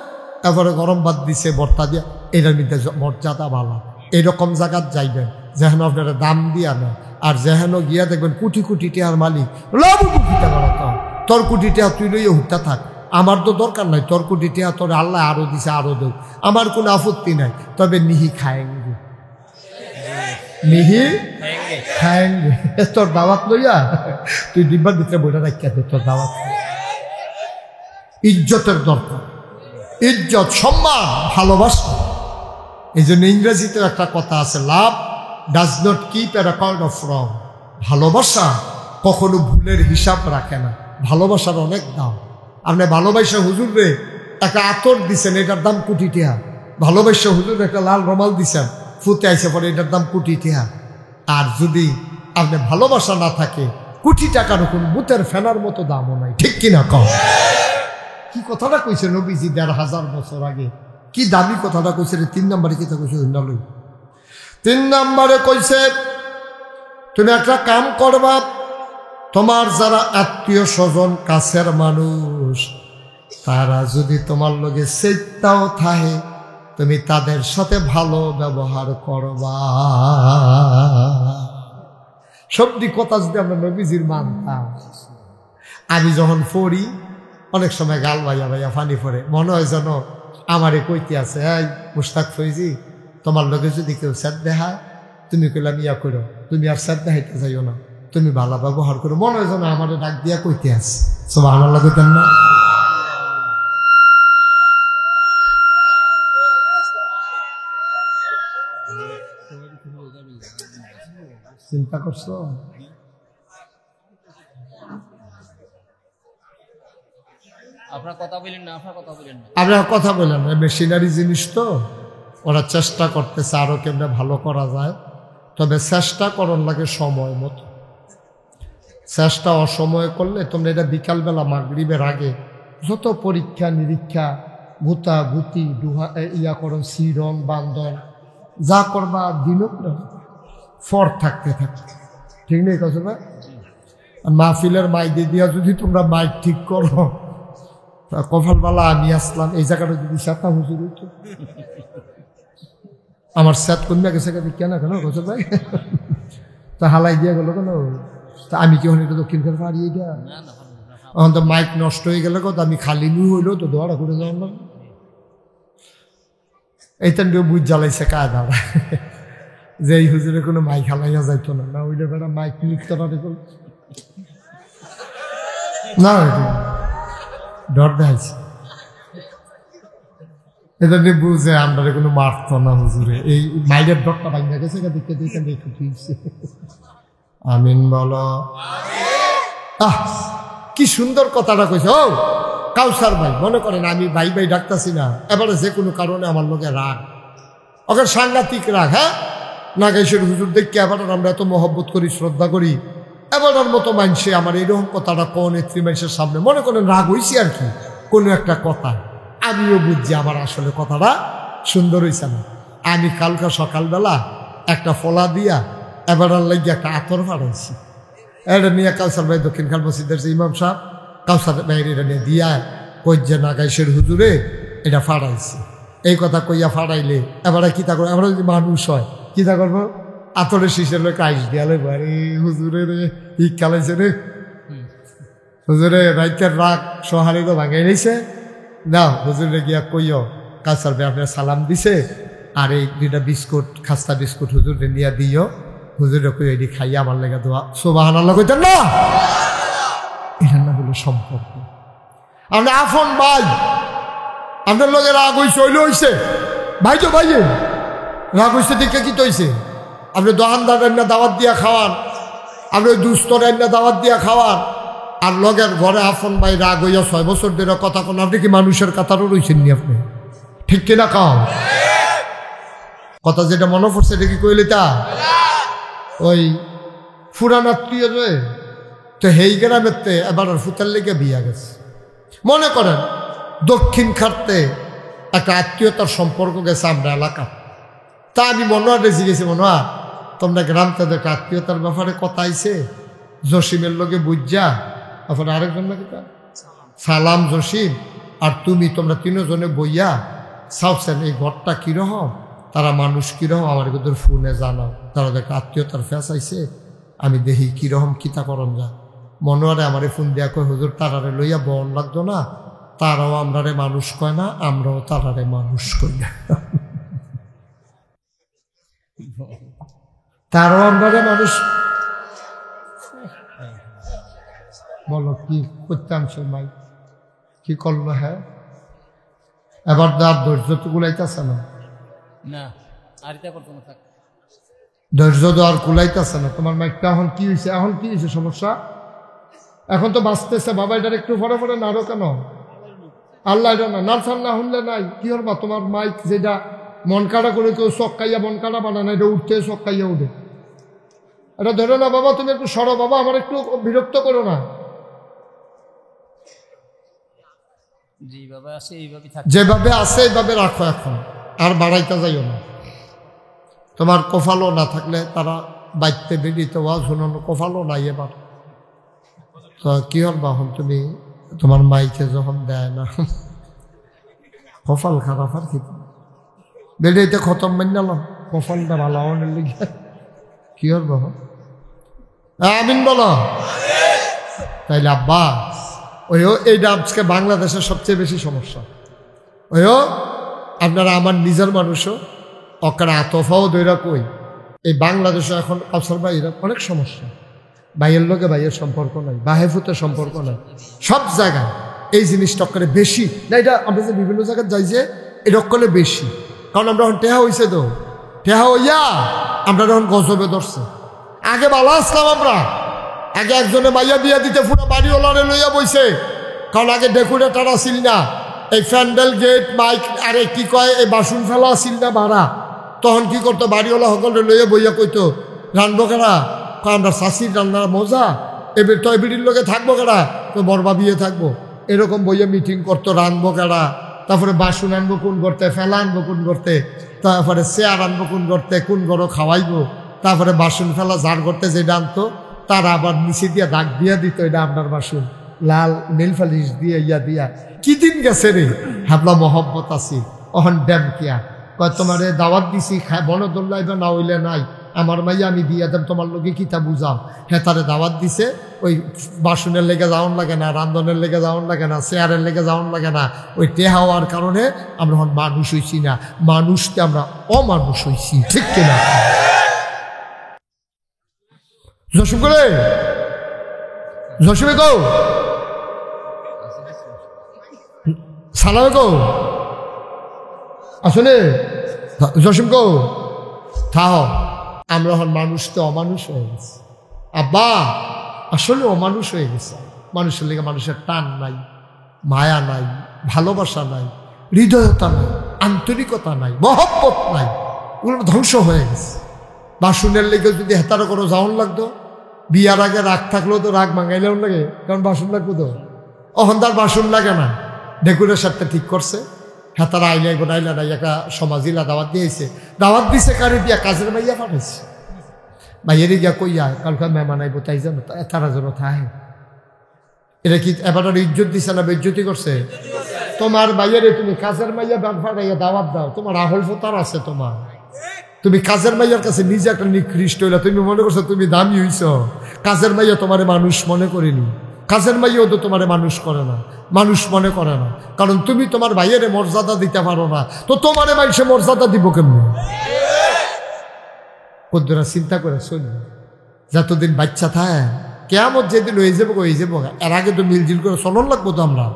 তারপরে গরম ভাত দিছে ভর্তা দিয়া এটার মধ্যে মর্যাদা ভালো এইরকম জায়গাত যাইবেন যেহেন আপনারা দাম দিয়া না আর যেহেন গিয়া দেখবেন কোটি কোটি টিয়ার মালিক তোর কোটি টিয়া তুই লইয়া হুট্টা থাক আমার তো দরকার নাই তোর কোটি টিয়া তোর আল্লাহ আরো দিছে আরো দেব আমার কোনো আপত্তি নাই তবে নিহি খায়েঙ্গে নিহি খায়েঙ্গে তোর দাওয়াত লইয়া তুই ডিব্বার ভিতরে বইটা রাখিয়া দে তোর দাওয়াত ইজ্জতের দরকার ইজ্জত সম্মান ভালোবাসা এই জন্য ইংরেজিতে একটা কথা আছে লাভ does not keep A record of রং ভালোবাসা কখনো ভুলের হিসাব রাখে না ভালোবাসার অনেক দাম আপনি ভালোবাসা হুজুরে একটা আতর দিছেন এটার দাম কোটি টাকা ভালোবাসা হুজুর একটা লাল রমাল দিছেন ফুতে আইসে পরে এটার দাম কোটি টাকা আর যদি আপনি ভালোবাসা না থাকে কোটি টাকার কোন বুতের ফেনার মতো দামও নাই ঠিক কিনা কম কি কথাটা কইছে নবীজি ১,৫০০ বছর আগে কি দামি কথাটা কইছে রে ৩ নম্বরে কি কইছে হুন্ডালই ৩ নম্বরে কইছে তুমি একটা কাম করবা তোমার যারা আত্মীয় স্বজন কাছের মানুষ তারা যদি তোমার লগে সেটাও থাকে তুমি তাদের সাথে ভালো ব্যবহার করবা সবটি কথা যদি আমরা নবীজির মানতাম আমি যখন পড়ি অনেক সময় গাল ভাইয়া ভাইয়া ফানি পড়ে মনে হয় যেন আমারে কইতে আছে এই মুশতাক ফৈজি তোমার লগে যদি কেউ স্যার দেখায় তুমি কইলাম ইয়া করো তুমি আর স্যার দেখাইতে যাইও না তুমি ভালো ব্যবহার করো মনে হয় যেন আমারে ডাক দিয়া কইতে আছে সুবহানাল্লাহ কইতেন না চিন্তা করছো আপনার কথা বলেন না আপনারা কথা বলেন মেশিনারি জিনিস তো ওরা চেষ্টা করতেছে আরো কেমনে ভালো করা যায় তবে চেষ্টা করার লাগে সময় মতো চেষ্টা অসময়ে করলে তোমরা এটা বিকালবেলা মাগরিবের আগে যত পরীক্ষা নিরীক্ষা ভূতা ভূতি ডুহা ইয়া করো সিরন বান্ধন যা করবা দিনও ফর থাকতে থাকতে ঠিক নেই কথা ভাই মাহফিলের মাইকে দিয়া যদি তোমরা মাইক ঠিক করো কপালবালা আমি আসলাম এই জায়গাটা যদি সাতা হুজুর হইতো আমার স্যাত কন্যা গেছে কেন কেন কথা ভাই তা হালাই দিয়া গেল কেন তা আমি কি হলে দক্ষিণ খান হারিয়ে দিয়া এখন তো মাইক নষ্ট হয়ে গেলে কথা আমি খালি নি হইলো তো দোয়ারা করে যাওয়ার না এইটা বুঝ জ্বালাইছে কায়দা যে এই হুজুরে কোনো মাইক হালাইয়া যাইতো না না ওইটা বেড়া মাইক লিখতে পারে না ডর দেখাইছে এটা নিয়ে বুঝে আমরা কোনো মারত না হুজুরে এই মাইলের ডরটা ভাঙা গেছে দেখতে দেখতে দেখে ফিরছে আমিন বলো কি সুন্দর কথাটা কইছে ও কাউসার ভাই মনে করেন আমি ভাই ভাই ডাকতাছি না এবারে যে কোনো কারণে আমার লোকে রাগ ওকে সাংঘাতিক রাগ হ্যাঁ নাগেশ্বর হুজুর দেখে এবার আমরা এত মহব্বত করি শ্রদ্ধা করি এবারের মতো মানুষে আমার এরকম কথাটা কোন নেত্রী মানুষের সামনে মনে করেন রাগ হয়েছি আর কি কোনো একটা কথা আমিও বুঝছি আমার আসলে কথাটা সুন্দর হয়েছে না আমি কালকা সকালবেলা একটা ফলা দিয়া এবার লাগিয়ে একটা আতর ফাড়াইছি এটা নিয়ে কাউসার ভাই দক্ষিণ খান মসজিদের যে ইমাম সাহেব কাউসার ভাইয়ের এটা নিয়ে দিয়া কই যে নাগাইশের হুজুরে এটা ফাড়াইছি এই কথা কইয়া ফাড়াইলে এবারে কিতা করবো এবার যদি মানুষ হয় কিতা করবো আতরের শিশের লোক আইস দিয়ালে বারে হুজুরে রে ইক কালাইছে রে হুজুরে রাইতের রাগ সহারে তো ভাঙাই নিছে না হুজুরে গিয়া কইও কাউসার ভাই আপনার সালাম দিছে আর এই 2টা বিস্কুট খাস্তা বিস্কুট হুজুরে নিয়ে দিও হুজুরে কই এটি খাইয়া আমার লেগে দোয়া সুবহানাল্লাহ কইতেন না এটা না হলো সম্পর্ক আপনি আফন ভাই আপনার লগে রাগ হইছে হইলে হইছে ভাই তো ভাই রাগ হইছে দেখে কি তো হইছে আপনি দোকানদার রান্না দাওয়াত দিয়া খাওয়ান আপনি দুস্থ রান্না দাওয়াত দিয়া খাওয়ান আর লগের ঘরে আফন ভাই রাগ হইয়া 6 বছর ধরে কথা কোন আপনি কি মানুষের কাতারও রয়েছেন নি আপনি ঠিক কিনা খাও কথা যেটা মনে পড়ছে এটা কি কইলে তা ওই ফুরান আত্মীয় রয়ে তো হেই গ্রামের এবার ফুতার লেগে বিয়া গেছে মনে করেন দক্ষিণ খাটতে একটা আত্মীয়তার সম্পর্ক গেছে আমরা এলাকা। তা আমি মনোয়ারে জিজ্ঞেছি, মনোয়া তোমরা গ্রাম তাদের একটা আত্মীয়তার ব্যাপারে কথা আইছে, জসিমের লোকে বুঝা তারপরে আরেকজন নাকি সালাম জসিম আর তুমি, তোমরা তিনজনে বইয়া সাউসেন এই ঘরটা কিরকম, তারা মানুষ কিরকম আমার কিন্তু ফোনে জানাও। তারা একটা আত্মীয়তার ফ্যাস আইছে, আমি দেখি কিরকম কিতা করন যা। মনোয়ারে আমারে ফোন দিয়া কয়, হুজুর তারারে লইয়া বন লাগতো না, তারাও আমরারে মানুষ কয় না, আমরাও তারারে মানুষ কই না। তারাও আমরারে মানুষ। বলো কি করতাম সে মাই কি করলো? হ্যাঁ এবার তার ধৈর্য তো কুলাইতেছে না, না আর এটা করতে না থাক, ধৈর্য তো আর কুলাইতেছে না। তোমার মাইকটা এখন কি হয়েছে? এখন কি হয়েছে সমস্যা? এখন তো বাঁচতেছে বাবা, এটার একটু পরে পরে নাড়ো কেন? আল্লাহ এটা না নার্সার না শুনলে নাই কি হবা? তোমার মাইক যেটা মন কাটা করে কেউ চক্কাইয়া মন কাটা বানায় না, এটা উঠতে চক্কাইয়া উঠে। এটা ধরে না বাবা, তুমি একটু সরো বাবা, আমার একটু বিরক্ত করো না। যেভাবে আছে এইভাবে রাখো, এখন আর বাড়াইতে যাইও না। তোমার কফালও না থাকলে তারা বাইতে বেরিয়ে ওয়া শুনানো, কফালও নাই এবার তো কি হবা? এখন তুমি তোমার মাইকে যখন দেয় না, কফাল খারাপ আর কি বেরিয়েতে খতম মাইনালাম, কফালটা ভালো হওয়ার লিগে কি হবা? আমিন বলো। তাইলে আব্বা ওইও এইটা আজকে বাংলাদেশের সবচেয়ে বেশি সমস্যা। ওইও আপনারা আমার নিজের মানুষও অকারা আতফাও দৈরা কই, এই বাংলাদেশে এখন আফসার ভাইয়ের অনেক সমস্যা। ভাইয়ের লোকে ভাইয়ের সম্পর্ক নাই, বাহেফুতের সম্পর্ক নাই, সব জায়গায় এই জিনিসটা করে বেশি না। এটা আমরা যে বিভিন্ন জায়গায় যাই যে এটা করে বেশি, কারণ আমরা এখন টেহা হয়েছে তো, টেহা হইয়া আমরা যখন গজবে ধরছে। আগে ভালো আসলাম আমরা, আগে একজনে মাইয়া বিয়া দিতে পুরো বাড়িওয়ালারে লইয়া বইছে, কারণ আগে ডেকোরেটর আসিল না, এই প্যান্ডেল গেট মাইক আরে কি কয় এই বাসন ফেলা আসিল না ভাড়া, তখন কি করতো বাড়িওয়ালা সকলে লইয়া বইয়া কইতো রানবো কেনা, আমরা শাশির রান্নার মজা, এবার তো এবিডির লোকে থাকবো কেনা, তো বরবা বিয়ে থাকবো, এরকম বইয়া মিটিং করতো। রানবো কেনা, তারপরে বাসন আনবো কোন করতে, ফেলা আনবো কোন করতে, তারপরে চেয়ার আনবো কোন করতে, কোন গরো খাওয়াইবো, তারপরে বাসন ফেলা যার করতে যেটা আনতো তারা আবার নিচে দিয়া দাগ দিয়া দিত, এটা আপনার বাসন, লাল নীল ফালিশ দিয়ে ইয়া দিয়া। কি দিন গেছে রে, হাবলা মহব্বত আছি। অহন ড্যাম কিয়া কয় তোমার দাওয়াত দিছি, বনদোল্লাইবা না হইলে নাই, আমার মাইয়া আমি দিয়া দেব, তোমার লোকে কিতা বুঝাম। হ্যাঁ তারে দাওয়াত দিছে, ওই বাসনের লেগে যাওয়ান লাগে না, রান্ধনের লেগে যাওয়ান লাগে না, চেয়ারের লেগে যাওয়ান লাগে না। ওই টেহা হওয়ার কারণে আমরা এখন মানুষ হইছি না, মানুষকে আমরা অমানুষ হইছি, ঠিক কিনা? জসিম করে জসিমে কও, সালামে কও, আসলে জসিম কও থাও। আমরা এখন মানুষকে অমানুষ হয়ে গেছি আব্বা, আসলে অমানুষ হয়ে গেছে। মানুষের লেগে মানুষের টান নাই, মায়া নাই, ভালোবাসা নাই, হৃদয়তা নাই, আন্তরিকতা নাই, মহব্বত নাই, ওগুলো ধ্বংস হয়ে গেছে। বাসনের লেগে যদি হেতারও কোনো যাওন লাগতো, বিয়ার আগে রাগ থাকলেও তো রাগ ভাঙাইলেও লাগে, কারণ বাসন লাগবো তো। অহন তার বাসন লাগে না, ডেকোরেশনটা ঠিক করছে, হেতারা আইলে গোনাইলা নাই, একটা সমাজিলা দাওয়াত দিয়েছে, দাওয়াত দিছে কারে দিয়া, কাজের মাইয়া পাঠাইছে, মাইয়ারে গিয়া কইয়া কালকে মেহমান আইব, তাই যেন তারা যেন থাহে। এটা কি এবার ইজ্জত দিছে না বেজ্জতি করছে? তোমার মাইয়ারে তুমি কাজের মাইয়া পাঠাইয়া দাওয়াত দাও, তোমার আহল ফোতার আছে তোমার, তুমি কাজের মাইয়ার কাছে নিজে একটা নিকৃষ্ট হইলা, তুমি মনে করছো তুমি দামি হইছ। কাজের মাইয়া তোমারে মানুষ মনে করেনি, কাজের মাইয়াও তো তোমারে মানুষ করে না, মানুষ মনে করে না, কারণ তুমি তোমার ভাইয়ের মর্যাদা দিতে পারো না, তো তোমারে মানুষে মর্যাদা দিব কেমনি? ওরা চিন্তা করে চল, যতদিন বাচ্চা থাকে কেমন যেদিন হয়ে যাবো হয়ে যাবো, এর আগে তো মিলজিল করে চলন লাগবো তো, আমরা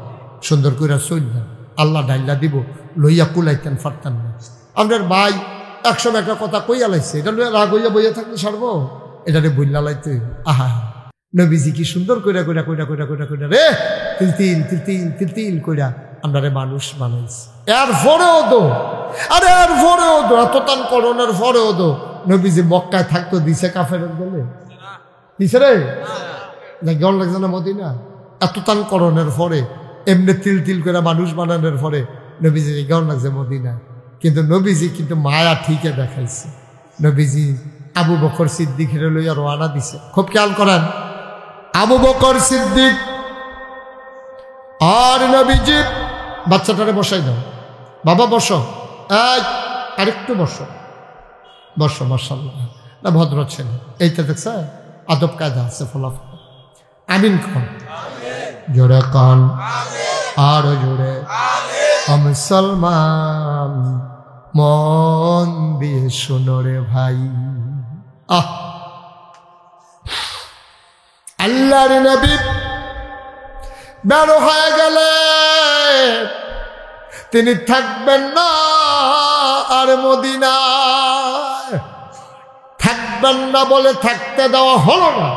সুন্দর করে চল না, আল্লাহ ডাইলা দিব, লইয়া কুলাইতেন পারতেন না। আপনার ভাই একসময় একটা কথা কইয়া লাইছে, এটা রাগ হইয়া বইয়া থাকতে সারবো, এটা বইলা লাইতে। আহা নবীজি কি সুন্দর কইরা কইরা কইরা কইরা কইরা কইরা রে তিল তিল তিল তিল তিল তিল কইরা আমরা মানুষ বানাইছি। এর পরেও তো আরে এর পরেও তো এতটান করোনার পরেও তো নবীজি মক্কায় থাকতো, দিছে কাফের বলে দিছে রে, গল লাগছে না মদিনা? এতটান করোনার পরে এমনি তিল তিল করে মানুষ বানানোর পরে নবীজি কেমন লাগছে মদিনা, কিন্তু নবীজি কিন্তু মায়া ঠিকই দেখাইছে। নবীজি আবু বকর সিদ্দিকের লইয়া রওনা দিছে। খুব খেয়াল করেন, আবু বকর সিদ্দিক আর নবীজি, বাচ্চাটারে বসাই দাও, বাবা বসো, এই আরেকটু বসো, বসো, মাশাআল্লাহ, না ভদ্র ছেলে, এইটা দেখছে আদব কায়দা আছে, ফলাফল। আমিন কন, জোরে কন, আরো জোরে। মুসলমান মন দিয়ে শোনো রে ভাই, আল্লাহর নবী বের হয়ে গেলে তিনি থাকবেন না আর মদিনায়, থাকবেন না বলে থাকতে দেওয়া হলো না।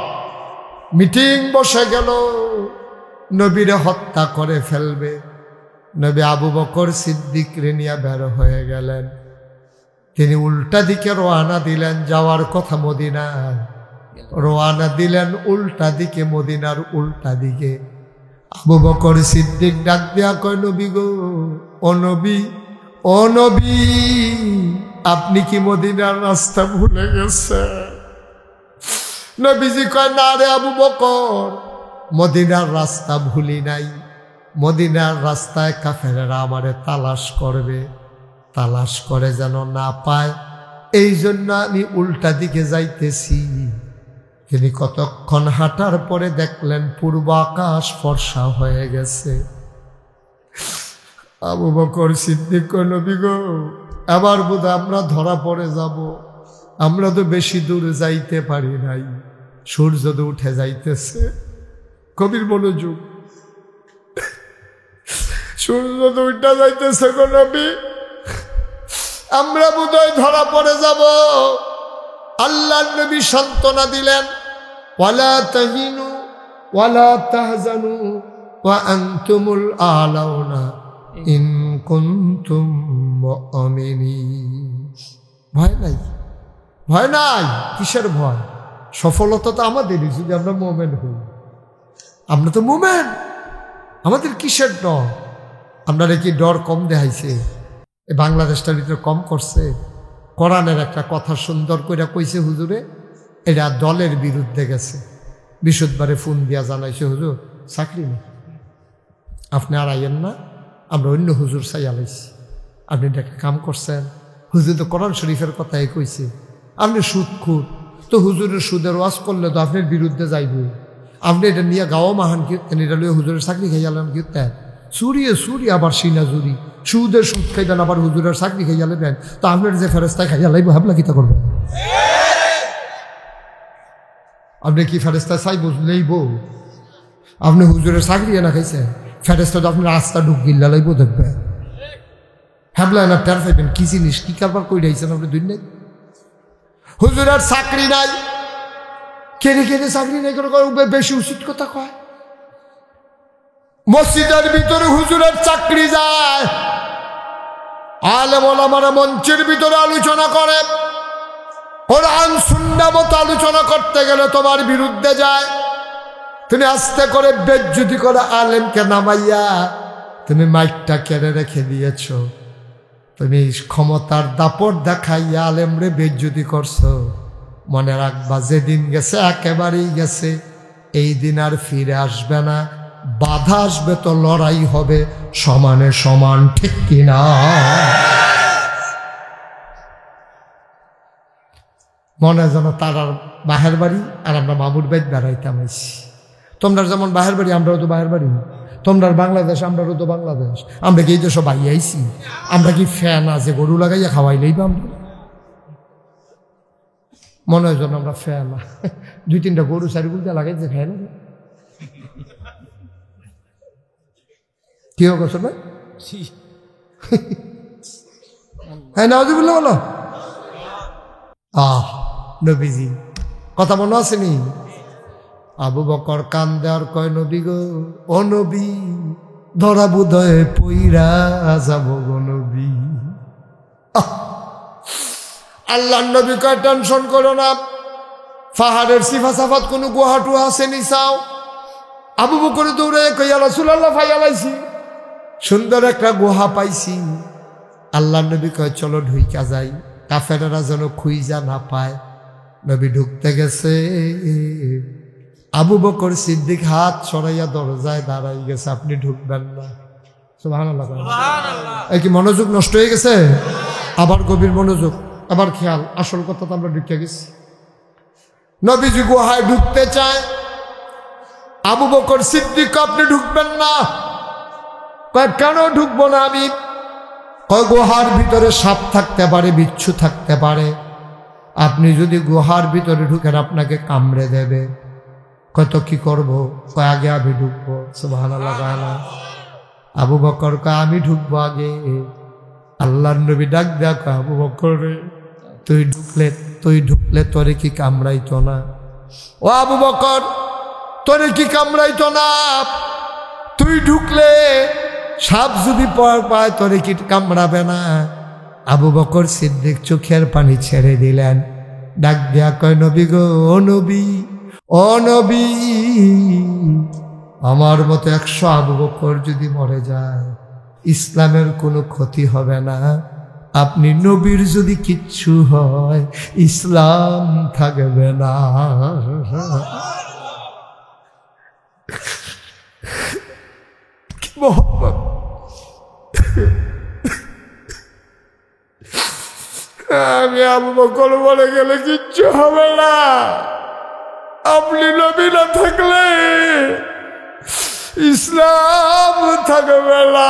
মিটিং বসে গেল, নবীরে হত্যা করে ফেলবে। নবী আবু বকর সিদ্দিক নিয়ে বের হয়ে গেলেন। তিনি উল্টা দিকে রওনা দিলেন, যাওয়ার কথা মদিনায়, রওনা দিলেন উল্টা দিকে, মদিনার উল্টা দিকে। আবু বকর সিদ্দিক ডাক দিয়া কয়, নবী গো, ও নবী, ও নবী, আপনি কি মদিনার রাস্তা ভুলে গেছেন? নবীজি কয়, না রে আবু বকর, মদিনার রাস্তা ভুলি নাই। মদিনার রাস্তায় কাফেরেরা আমারে তালাশ করবে, তালাশ করে যেন না পায়, এই জন্য আমি উল্টা দিকে যাইতেছি। তিনি কতক্ষণ হাঁটার পরে দেখলেন পূর্ব আকাশ ফর্সা হয়ে গেছে। আবু বকর সিদ্দিক কয়, নবী গো, আবার বোধহয় আমরা ধরা পড়ে যাব, আমরা তো বেশি দূর যাইতে পারি নাই, সূর্য তো উঠে যাইতেছে। কবির মনোযোগ, সূর্য তো উঠে যাইতেছে গো নবী, আমরা বোধহয় ধরা পড়ে যাব। আল্লাহর নবী সান্ত্বনা দিলেন, ওয়ালা তাহিনু ওয়ালা তাহজানু ওয়া আনতুমুল আলাউনা ইন কুনতুম মুমিনিন। ভয় নাই, ভয় নাই, কিসের ভয়? সফলতা তো আমাদেরই যদি আমরা মুমিন হই। আমরা তো মুমিন, আমাদের কিসের ডর? আপনারা কি ডর কম দেখাইছে? বাংলাদেশটার ভিতরে কম করছে? কোরআনের একটা কথা সুন্দর করে কইছে হুজুরে, এটা দলের বিরুদ্ধে গেছে। বিশুদ্ধবারে ফোন দিয়া জানাইছে, হুজুর চাকরি নেই, আপনি আর আইয়েন না, আমরা অন্য হুজুর চাই আলাইছি, আপনি একটা কাম করছেন। হুজুর তো কোরআন শরীফের কথাই কইছে, আপনি সুদখোর, তো হুজুরের সুদের ওয়াজ করলে তো আপনার বিরুদ্ধে যাইবই। আপনি এটা নিয়ে গাওয়া মাহান কীর্তেন, এটা লিয়ে হুজুরের চাকরি খাইয়ালেন কীর্তেন, চুরিয়ে চুরি আবার সিনা চুরি, সুদের সুদ খাইলেন, আবার হুজুরের চাকরি খাইয়া লেবেন, তো আপনার যে ফেরেস্তায় খাইয়া লাইব, হাবলা কিতা করবেন? আপনি কি ফেরেস্তায় চাইব লইব? আপনি হুজুরের চাকরি না খাইছেন, ফেরেস্তা তো আপনার রাস্তা ঢুক গিল্লা লাইব, দেখবে হাবলা না টের পাইবেন কি জিনিস, কি কারবার করে আইছেন আপনি দুই নাই। হুজুরের চাকরি নাই, কেড়ে কেড়ে চাকরি নাই করে বেশি উচিত কথা কয়। মসজিদের ভিতরে হুজুরের চাকরি যায়, আলেম ওলামারা মঞ্চের ভিতরে আলোচনা করে, কোরআন সুন্নাহ মতো আলোচনা করতে গেলে তোমার বিরুদ্ধে যায়। তুমি আস্তে করে বেজ্জতি করে আলেমকে নামাইয়া তুমি মাইকটা কেড়ে রেখে দিয়েছ। তুমি ক্ষমতার দাপট দেখাইয়া আলেমরে বেজ্জতি করছো। মনে রাখবা, যেদিন গেছে একেবারেই গেছে, এই দিন আর ফিরে আসবে না। বাধা আসবে তো লড়াই হবে সমানে সমান, ঠিক কিনা? মনে যেন তারার বাহের বাড়ি আর আমরা মামুর বাড়ি বেড়াইতাম আইছি। তোমরা যেমন বাহের বাড়ি, আমরাও তো বাহের বাড়ি। তোমরা বাংলাদেশ, আমরাও তো বাংলাদেশ। আমরা কি এই দেশ বাই আইছি? আমরা কি ফ্যান আছে গরু লাগাইয়া খাওয়াইলেই বা আমরা? মনে হয় যেন আমরা ফ্যান, দুই তিনটা গরু চারিগুলো লাগাইছে ফ্যান। কি হোক ভাই? হ্যাঁ, নাউজুবিল্লাহ বলো। নবীজি কথা মনে আসেনি? আবু বকর কান্দে আর কয়, নবী গো, ও নবী, ধরা বুধয় পইরা যাব গো নবী। আল্লাহ নবী কয়, টেনশন করো না, পাহাড়ের সিফা সাফাত কোনো গুহাটু আসেনি চাও, আবু বকর দৌড়ে কইয়া রাসূলুল্লাহ ফাইয়ালাইছি, সুন্দর একটা গুহা পাইছি। আল্লাহ নবী কয় চলো ঢুইকা যাই, কাফেরেরা যেন খুঁজা না পায়। নবী ঢুকতে গেছে, আবু বকর সিদ্দিক হাত ছড়াইয়া দরজায় দাঁড়াই গেছে, আপনি ঢুকবেন না। সুবহানাল্লাহ। এই কি মনোযোগ নষ্ট হয়ে গেছে? আবার গভীর মনোযোগ, আবার খেয়াল, আসল কথা তো আমরা ঢুকে গেছি। নবীজি গুহায় ঢুকতে চায়, আবু বকর সিদ্দিক আপনি ঢুকবেন না। কয় কেন ঢুকবো না আমি? কয় গুহার ভিতরে সাপ থাকতে পারে, বিচ্ছু থাকতে পারে, আপনি যদি গুহার ভিতরে ঢুকেন আপনাকে কামড়ে দেবে। কত কি করবো? কয় আগে আমি ঢুকবো। সুবহানাল্লাহ। আবু বকর কয় আমি ঢুকবো আগে। আল্লাহর নবী ডাক দেয়া কয় আবু বকর রে, তুই ঢুকলে তোরে কি কামড়াইতো না? ও আবু বকর, তোরে কি কামড়াইতো না? তুই ঢুকলে সাপ যদি পায় তোরে কি কামড়াবে না? আবু বকর সিদ্দিক চোখের পানি ছেড়ে দিলেন, ডাক দেয়া কয় নবী গো, ও নবী, ও নবী, আমার মতো 100 আবু বকর যদি মরে যায় ইসলামের কোনো ক্ষতি হবে না। আপনি নবীর যদি কিচ্ছু হয় ইসলাম থাকবে না। কি মোহব্বত! আমি আবু বকর বলে গেলে কিচ্ছু হবে না, আপনি নবী না থাকলে ইসলাম থাকবে না।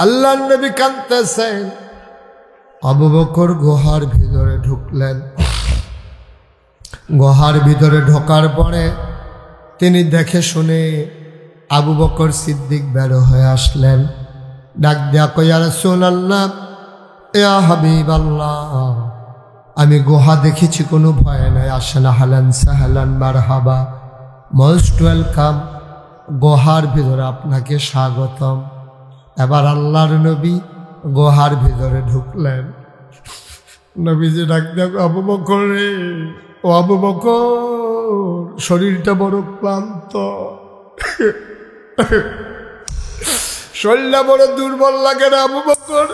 আল্লাহ নবী কাঁদতেছেন। আবু বকর গুহার ভিতরে ঢুকলেন। গুহার ভিতরে ঢোকার পরে তিনি দেখে শুনে আবু বকর সিদ্দিক বের হয়ে আসলেন। ডাক দেয়া কই ইয়া রাসূলুল্লাহ, ইয়া হাবিবাল্লাহ, আমি গুহা দেখেছি, কোনো ভয় নাই, আসেন, হালান সাহালান মারহাবা, মোস্ট ওয়েলকাম, গুহার ভিতরে আপনাকে স্বাগতম। এবার আল্লাহর নবী গুহার ভিতরে ঢুকলেন। নবীজি ডাক দেয়া আবু বকর রে, ও আবু বকর, শরীরটা বড় ক্লান্ত, শরীরটা বড় দুর্বল লাগে না আবু বকর?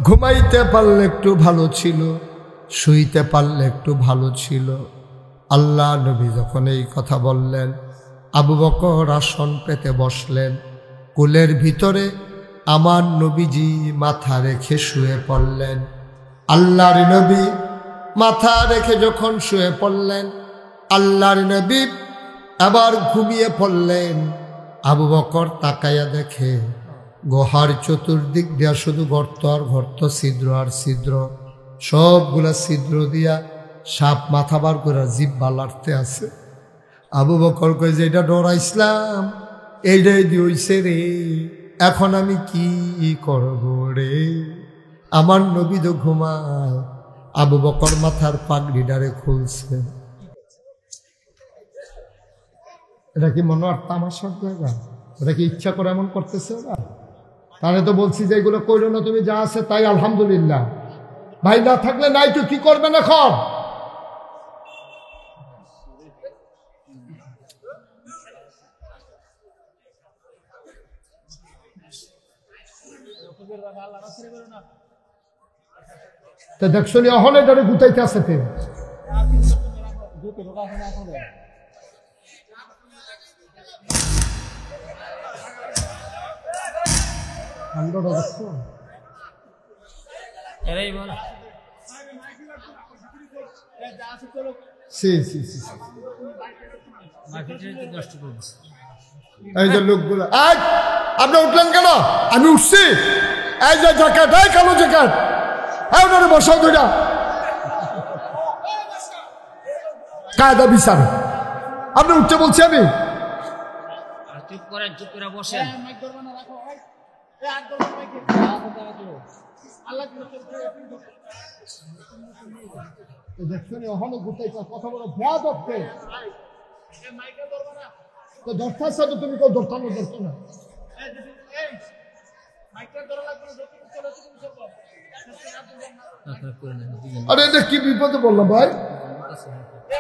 ঘুমাইতে পারলে একটু ভালো ছিল, শুইতে পারলে একটু ভালো ছিল। আল্লাহ নবী যখন এই কথা বললেন, আবু বকর আসন পেতে বসলেন। কোলের ভিতরে আমার নবীজি মাথা রেখে শুয়ে পড়লেন। আল্লাহর নবী মাথা রেখে যখন শুয়ে পড়লেন, আল্লাহর নবী আবার ঘুমিয়ে পড়লেন। আবু বকর তাকাইয়া দেখে গুহার চতুর্দিক দিয়া শুধু গর্ত আর গর্ত, ছিদ্র আর ছিদ্র, সবগুলা ছিদ্র দিয়া সাপ মাথা বার করে জিব্বা লাড়তে আছে। আবু বকর কই যে এটা ডরাইছিলাম, এইটাই দিয়েছে রে, এখন আমি কি করব রে? আমার নবী তো ঘুমায়। আবু বকর মাথার পাগড়িটারে খুলছে। এটা কি মনে আর তামাশার জায়গা? এটা কি ইচ্ছা করে এমন করতেছে ওরা? তাহলে তো বলছি যে এগুলো কইরো না, তুমি যা আছে তাই আলহামদুলিল্লাহ। ভাই না থাকলে নাই তো কি করবেন এখন? দেখছো নি অহলে ধরে গুতাইতে আছে। এই যে লোকগুলো, আপনি উঠলেন কেন? আমি উঠছি। এই যে জ্যাকেট, এই কালো জ্যাকেট, ওনারে বসাও দুইটা, কায়দা বিচার। আপনি উঠতে বলছি আমি। চুপ করেন, চুপ করে বসেন। কথা বলো, ধরতে তো তুমি কেউ ধরতাম ধরতো না। আরে এটা কি বিপদে বললাম ভাই?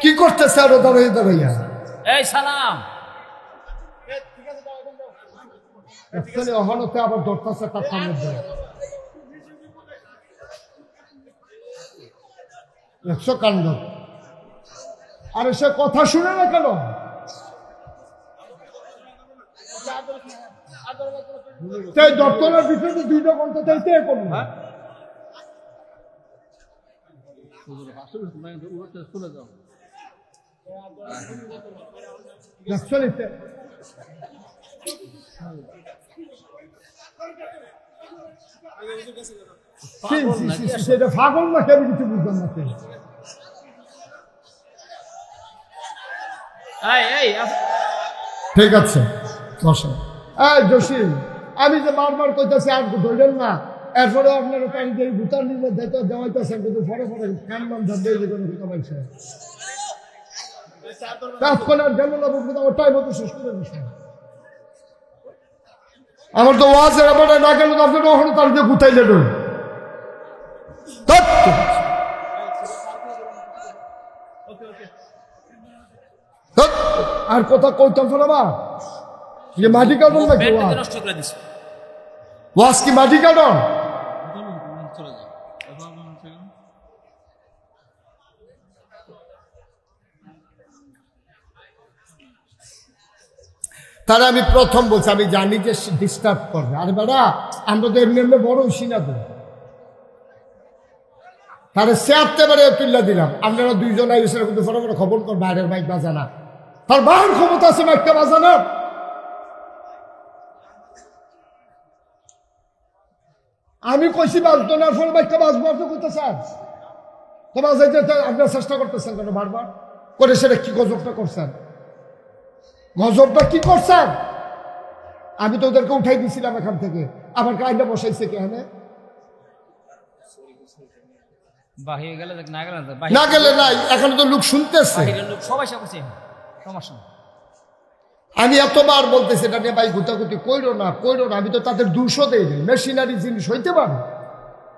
কি করতেছে আরো দাঁড়িয়ে দাঁড়াইয়া? এই সালাম অহনতে আবার ধরতেছে তার সামনে দেয় 100 কাণ্ড। আরে সে কথা শুনে না কেন? দপ্তরের ভিতরে 2 ঘন্টা চাইতে করুন। সেটা পাগল না কেন কিছু বুঝলাম না। ঠিক আছে বসেন। জসিম, আমি যে বারবার কইতেছি আর ধরলেন না, এরপরে আপনারা পানি দিয়ে ভুতার নিজের দায়িত্ব দেওয়াইতেছেন, কিন্তু পরে পরে কান মান ধরবে যে কোনো ভূতা পাইছে তখন আর গেল না বুঝবো ওটাই মতো শেষ করে দিচ্ছে। আমার তো ওয়াজের ব্যাপারে না গেল তো আপনার ওখানে তার দিয়ে গুতাইলে আর কথা কইতাম না যে মাটি কাটন নাকি ওয়াজ কি মাটি কাটন? তারা আমি প্রথম বলছি আমি জানি যে ডিস্টার্ব করবে। আরে বেড়া আমরা তো এমনি এমনি বড় উসিনা তো তাহলে সেরতে পারে তুল্লা দিলাম। আপনারা 2 জন আইসের কিন্তু ফটোফটো খবর কর বাইরের মাইক বাজানা, তার বাহার ক্ষমতা আছে মাইকটা বাজানোর। আমি কইছি বাজতো না, ফোন মাইকটা বাজবো আপনি কইতে চান তো বাজাইতে আপনার চেষ্টা করতেছেন কেন বারবার করে? সেটা কি গজবটা করছেন? গজবটা কি করছেন? আমি তো ওদেরকে উঠাই দিছিলাম এখান থেকে, আবার কাইন্ডা বসাইছে কেন? না গেলে নাই, এখন তো লোক শুনতেছে। আমি এতবার বলতেছি এটা নিয়ে ভাই গুতাগুতি কইরো না কইরো না। আমি তো তাদের 200 দেই নাই, মেশিনারি জিনিস হইতে পারে।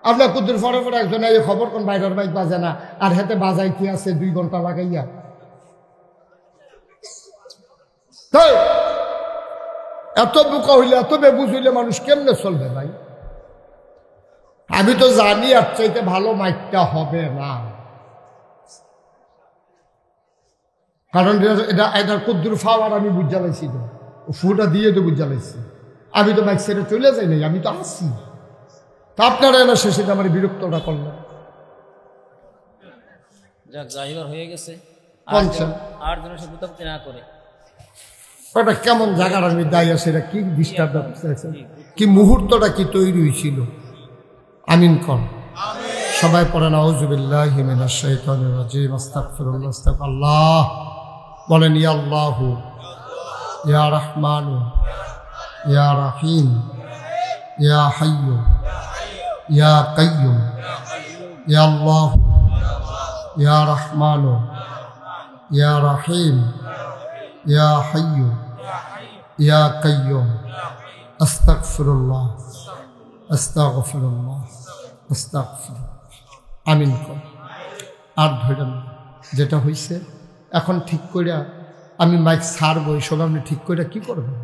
আপনার কুদ্দুর ফরে ফরে একজন এই খবর কোন বাইরের মাইক বাজে না, আর হাতে বাজাই কি আছে 2 ঘন্টা লাগাইয়া। এত বোকা হইলে এত বেবুজ হইলে মানুষ কেমনে চলবে ভাই? আমি তো জানি আর চাইতে ভালো মাইকটা হবে না, কারণ এটার কুদ্দুর ফাওয়ার আমি বুঝা লাইছি, তো ফুটা দিয়ে তো বুঝা লাইছি। আমি তো মাইক ছেড়ে চলে যাই নাই, আমি তো আসছি। তা আপনারা এনে শেষে আমার বিরক্তটা করলেন। হয়ে গেছে না করে ওটা কেমন জায়গার আমি দায়ী সেটা কি ডিস্টার্ব কি মুহূর্তটা কি তৈরি হয়েছিল। আমিন কর সবাই পড়েন আউযুবিল্লাহি মিনাশ শাইতানির রাজিম আস্তাগফিরুল্লাহ আস্তাগফিরুল্লাহ বলেন। ইয়া আল্লাহু ইয়া রহমানু ইয়া রহিম ইয়া হাইয়্যু ইয়া কাইয়্যুম ইয়া আল্লাহু ইয়া রহমানু ইয়া রহিম ইয়া হাইয়্যু ইয়া কাইয়্যুম আস্তাগফিরুল্লাহ আস্তাগফিরুল্লাহ আস্তাগফিরুল্লাহ। আমিন কর। আর ধরেন যেটা হয়েছে এখন ঠিক করে আমি মাইক ছাড়বো, এইসব আপনি ঠিক করে কি করবেন?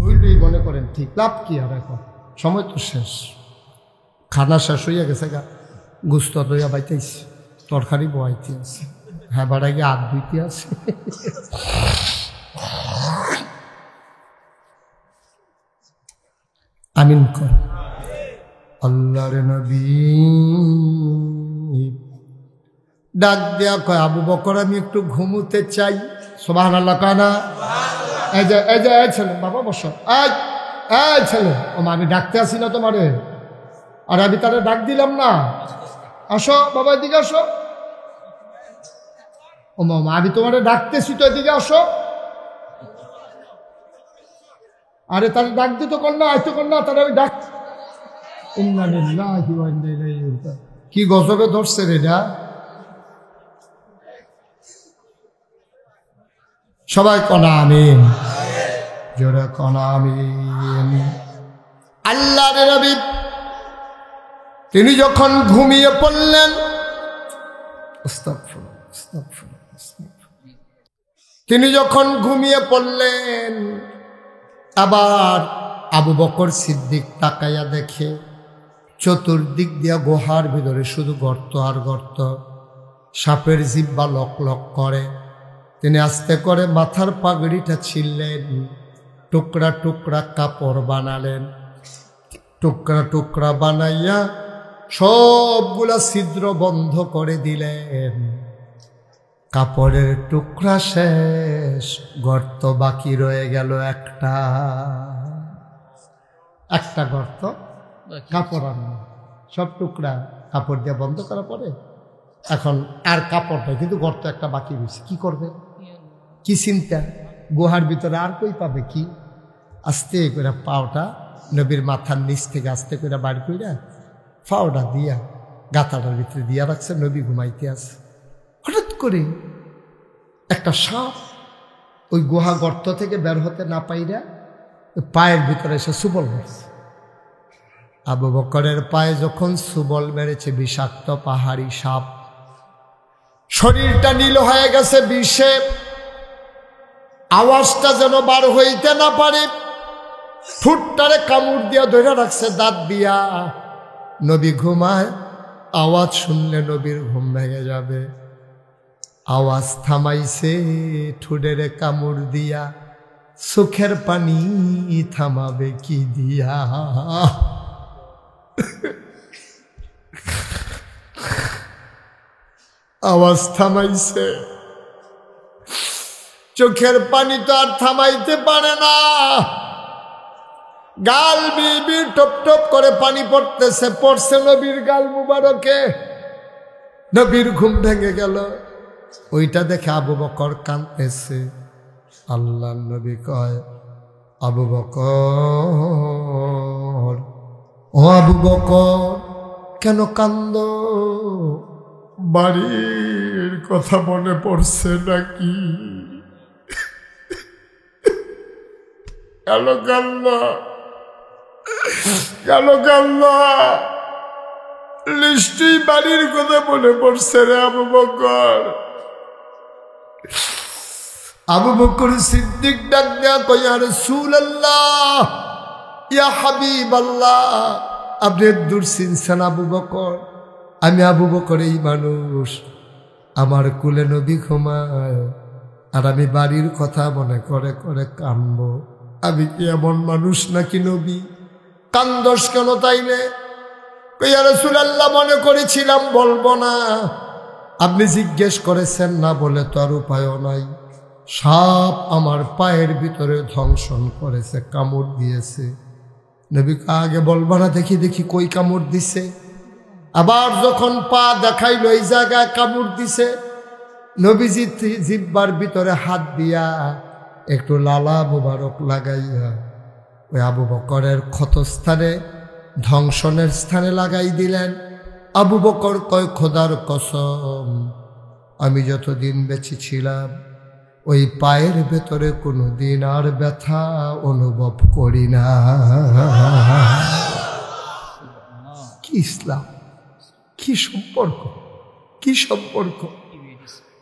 হইলেই মনে করেন ঠিক, লাভ কি? আর এখন সময় তো শেষ, খানা শেষ হইয়া গেছে, গা গুস্ত দইয়া বাইতেছি, তরকারি বয়াইতে আছে, হ্যাঁ বাড়াই গিয়ে হাত ধুইতে আছে। আমিন কর। আল্লাহর নবী ডাক দেয়া কয়, আবু বকর আমি একটু ঘুমোতে চাই। সুবহানাল্লাহ কানা। এই যে ছেলে, বাবা বসো। এই ছেলে, ও মা আমি ডাকতে আসি না তোমারে? আর আমি তারে ডাক দিলাম না? আসো বাবা এদিকে আসো। ও মা আমি তোমারে ডাকতেছি তো, এদিকে আসো। আরে তারে ডাক দিতে কর না, আইতে কর না, তারে আমি ডাক। কি গজবে ধরছে রে যা। সবাই কনা আমিন, জোরে কনা আমিন। আল্লাহর নবী তিনি যখন ঘুমিয়ে পড়লেন, আস্তাগফিরুল্লাহ আস্তাগফিরুল্লাহ তিনি যখন ঘুমিয়ে পড়লেন, আবার আবু বকর সিদ্দিক তাকাইয়া দেখে চতুর্দিক দিয়া গুহার ভিতরে শুধু গর্ত আর গর্ত, সাপের জিহ্বা লক লক করে। তিনি আস্তে করে মাথার পাগড়িটা ছিঁড়লেন, টুকরা টুকরা কাপড় বানালেন, টুকরা টুকরা বানাইয়া সবগুলা ছিদ্র বন্ধ করে দিলেন। কাপড়ের টুকরা শেষ, গর্ত বাকি রয়ে গেল একটা গর্ত, কাপড় আনলো, সব টুকরা কাপড় দিয়ে বন্ধ করা পরে এখন আর কাপড় নেই, কিন্তু গর্ত একটা বাকি রয়েছে। কি করবে, কি চিন্তা, গুহার ভিতরে আর কই পাবে কি? আস্তে করে পাওটা নবীর মাথার নিচ থেকে আস্তে করে বার করে পাওটা দিয়া গাথাটার ভিতরে দিয়া রাখছে, নবী ঘুমাইতে আছে। হঠাৎ করে একটা সাপ ওই গুহা গর্ত থেকে বের হতে না পাইরা পায়ের ভিতরে এসে সুবল মেরেছে। আবু বকরের পায়ে যখন সুবল মেরেছে, বিষাক্ত পাহাড়ি সাপ, শরীরটা নীল হয়ে গেছে বিষে, আওয়াজটা যেন বার হইতে না পারে, ঠোঁটটারে কামড় দিয়া ধরে রাখছে দাঁত দিয়া। নবী ঘুমায়, আওয়াজ শুনলে নবীর ঘুম ভেঙে যাবে। আওয়াজ থামাইছে ঠোঁটেরে কামড় দিয়া, চোখের পানি থামাবে কি দিয়া? আওয়াজ থামাইছে, চোখের পানি তো আর থামাইতে পারে না। গাল বিবি টপ টপ করে পানি পড়তেছে, পড়ছে নবীর গাল মুবারকে। নবীর ঘুম ভেঙে গেল। ওইটা দেখে আবু বকর কাঁদতেছে। আল্লাহ নবী কয়, আবু বকর, ও আবু বকর, কেন কান্দ? বাড়ির কথা মনে পড়ছে নাকি? কেন কান্দ, কেন কান্দ? নিশ্চয়ই বাড়ির কথা মনে পড়ছে রে আবু বকর। আবু বকর সিদ্দিক ডাক দেয়া কই, ইয়া রাসূলুল্লাহ, ইয়া হাবিবাল্লাহ, আপনি দূর চিনছেন আবু বকর? আমি আবু বকর এই মানুষ, আমার কুলে নবী ঘুমায়, আর আমি বাড়ির কথা মনে করে করে কাঁদব। আমি কি এমন মানুষ নাকি নবী? কান্দস কেন তাইলে? ইয়া রাসূলুল্লাহ, মনে করেছিলাম বলবো না, আপনি জিজ্ঞেস করেছেন না বলে তো আর উপায়ও নাই। সাপ আমার পায়ের ভিতরে ধ্বংসন করেছে, কামড় দিয়েছে। নবী আগে বলবা না, দেখি দেখি কই কামড় দিছে। আবার যখন পা দেখাইল এই জায়গায় কামড় দিছে, নবীজি জিহ্বার ভিতরে হাত দিয়া একটু লালা মুবারক লাগাইয়া ওই আবু বকরের ক্ষতস্থানে, ধ্বংসনের স্থানে লাগাই দিলেন। আবু বকর কয়, খোদার কসম, আমি যতদিন বেঁচে ছিলাম ওই পায়ের ভেতরে কোনো দিন আর ব্যথা অনুভব করি না। কি ইসলাম, কি সম্পর্ক, কি সম্পর্ক,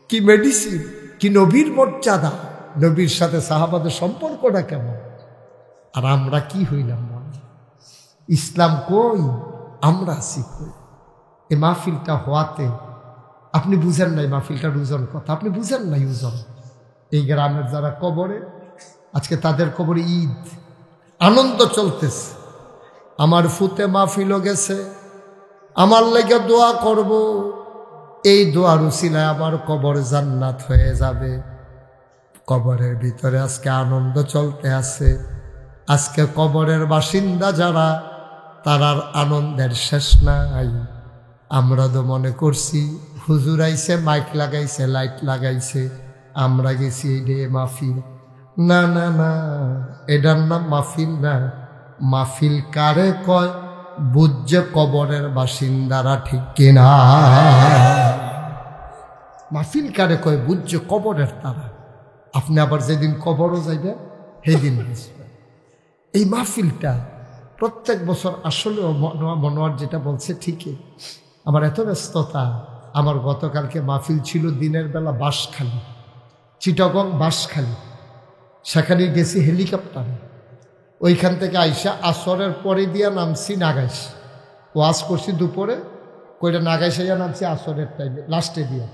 কি মেডিসিন, কি নবীর মর্যাদা, নবীর সাথে সাহাবাদের সম্পর্কটা কেমন। আর আমরা কি হইলাম? ইসলাম কই, আমরা আছি কই? এই মাহফিলটা হওয়াতে আপনি বুঝেন নাই মাহফিলটার ওজন কথা, আপনি বুঝেন নাই ওজন। এই গ্রামের যারা কবরে, আজকে তাদের কবরে ঈদ, আনন্দ চলতেছে। আমার ফুতে মাহফিলও গেছে, আমার লেগে দোয়া করব, এই দোয়ার উসিলায় আমার কবর জান্নাত হয়ে যাবে। কবরের ভিতরে আজকে আনন্দ চলতে আছে। আজকে কবরের বাসিন্দা যারা, তারার আনন্দের শেষ নাই। আমরা তো মনে করছি হুজুর আইছে, মাইক লাগাইছে, লাইট লাগাইছে, আমরা গেছি এইডে মাহফিল। না না না, এটার নাম মাহফিল না। মাহফিল কারে কয়? বুঝছে কবরের বাসিন্দারা, ঠিক কিনা? মাহফিল কারে কয়? বুঝছে কবরের তারা। আপনি আবার যেদিন কবরও যাইবেন সেদিন বুঝবেন। এই মাহফিলটা প্রত্যেক বছর আসলে মনোয়ার যেটা বলছে ঠিকই। আমার এত ব্যস্ততা, আমার গতকালকে মাহফিল ছিল দিনের বেলা বাঁশখালী, চিটাগং বাঁশখালী, সেখানে গেছি হেলিকপ্টারে। ওইখান থেকে আইসা আসরের পরে দিয়া নামছি নাগাইশ, ওয়াজ করছি দুপুরে, কইটা নাগাইশ আইয়া নামছি আসরের টাইমে লাস্টে দিয়া।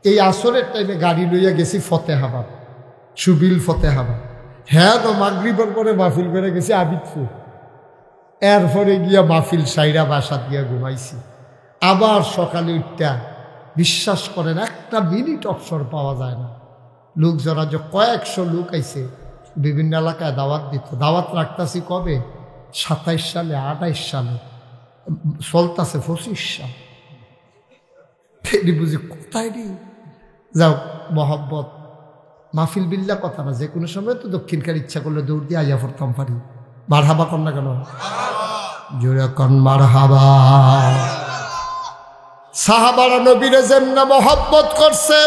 এই আসরের টাইমে গাড়ি লইয়া গেছি ফতেহাবাদ, সুবিল ফতেহাবাদ। হ্যাঁ তো মাগরিবের পরে মাহফিল করে গেছি আবিদপুর, এরপরে গিয়া মাহফিল সাইরা বাসাত গিয়া ঘুমাইছি। আবার সকালে উঠটা বিশ্বাস করেন একটা মিনিট অবসর পাওয়া যায় না। লোক যারা যে কয়েকশো লোক আইছে, বিভিন্ন এলাকায় দাওয়াত দিত। দাওয়াত রাখতেছি কবে? 27 সালে, 28 সালে, চলতেছে 25 সাল। বুঝি কোথায় রে যাও মহব্বত মাহফিল বিল্লা কথা না, যে কোনো সময় তো দক্ষিণকার ইচ্ছা করলে দৌড় দিয়ে আইয়া পড়তাম পারি। মারহাবা কর না কেন? জোরে কন মারহাবা। সাহাবারা নবীরে যেমন মহব্বত করছে,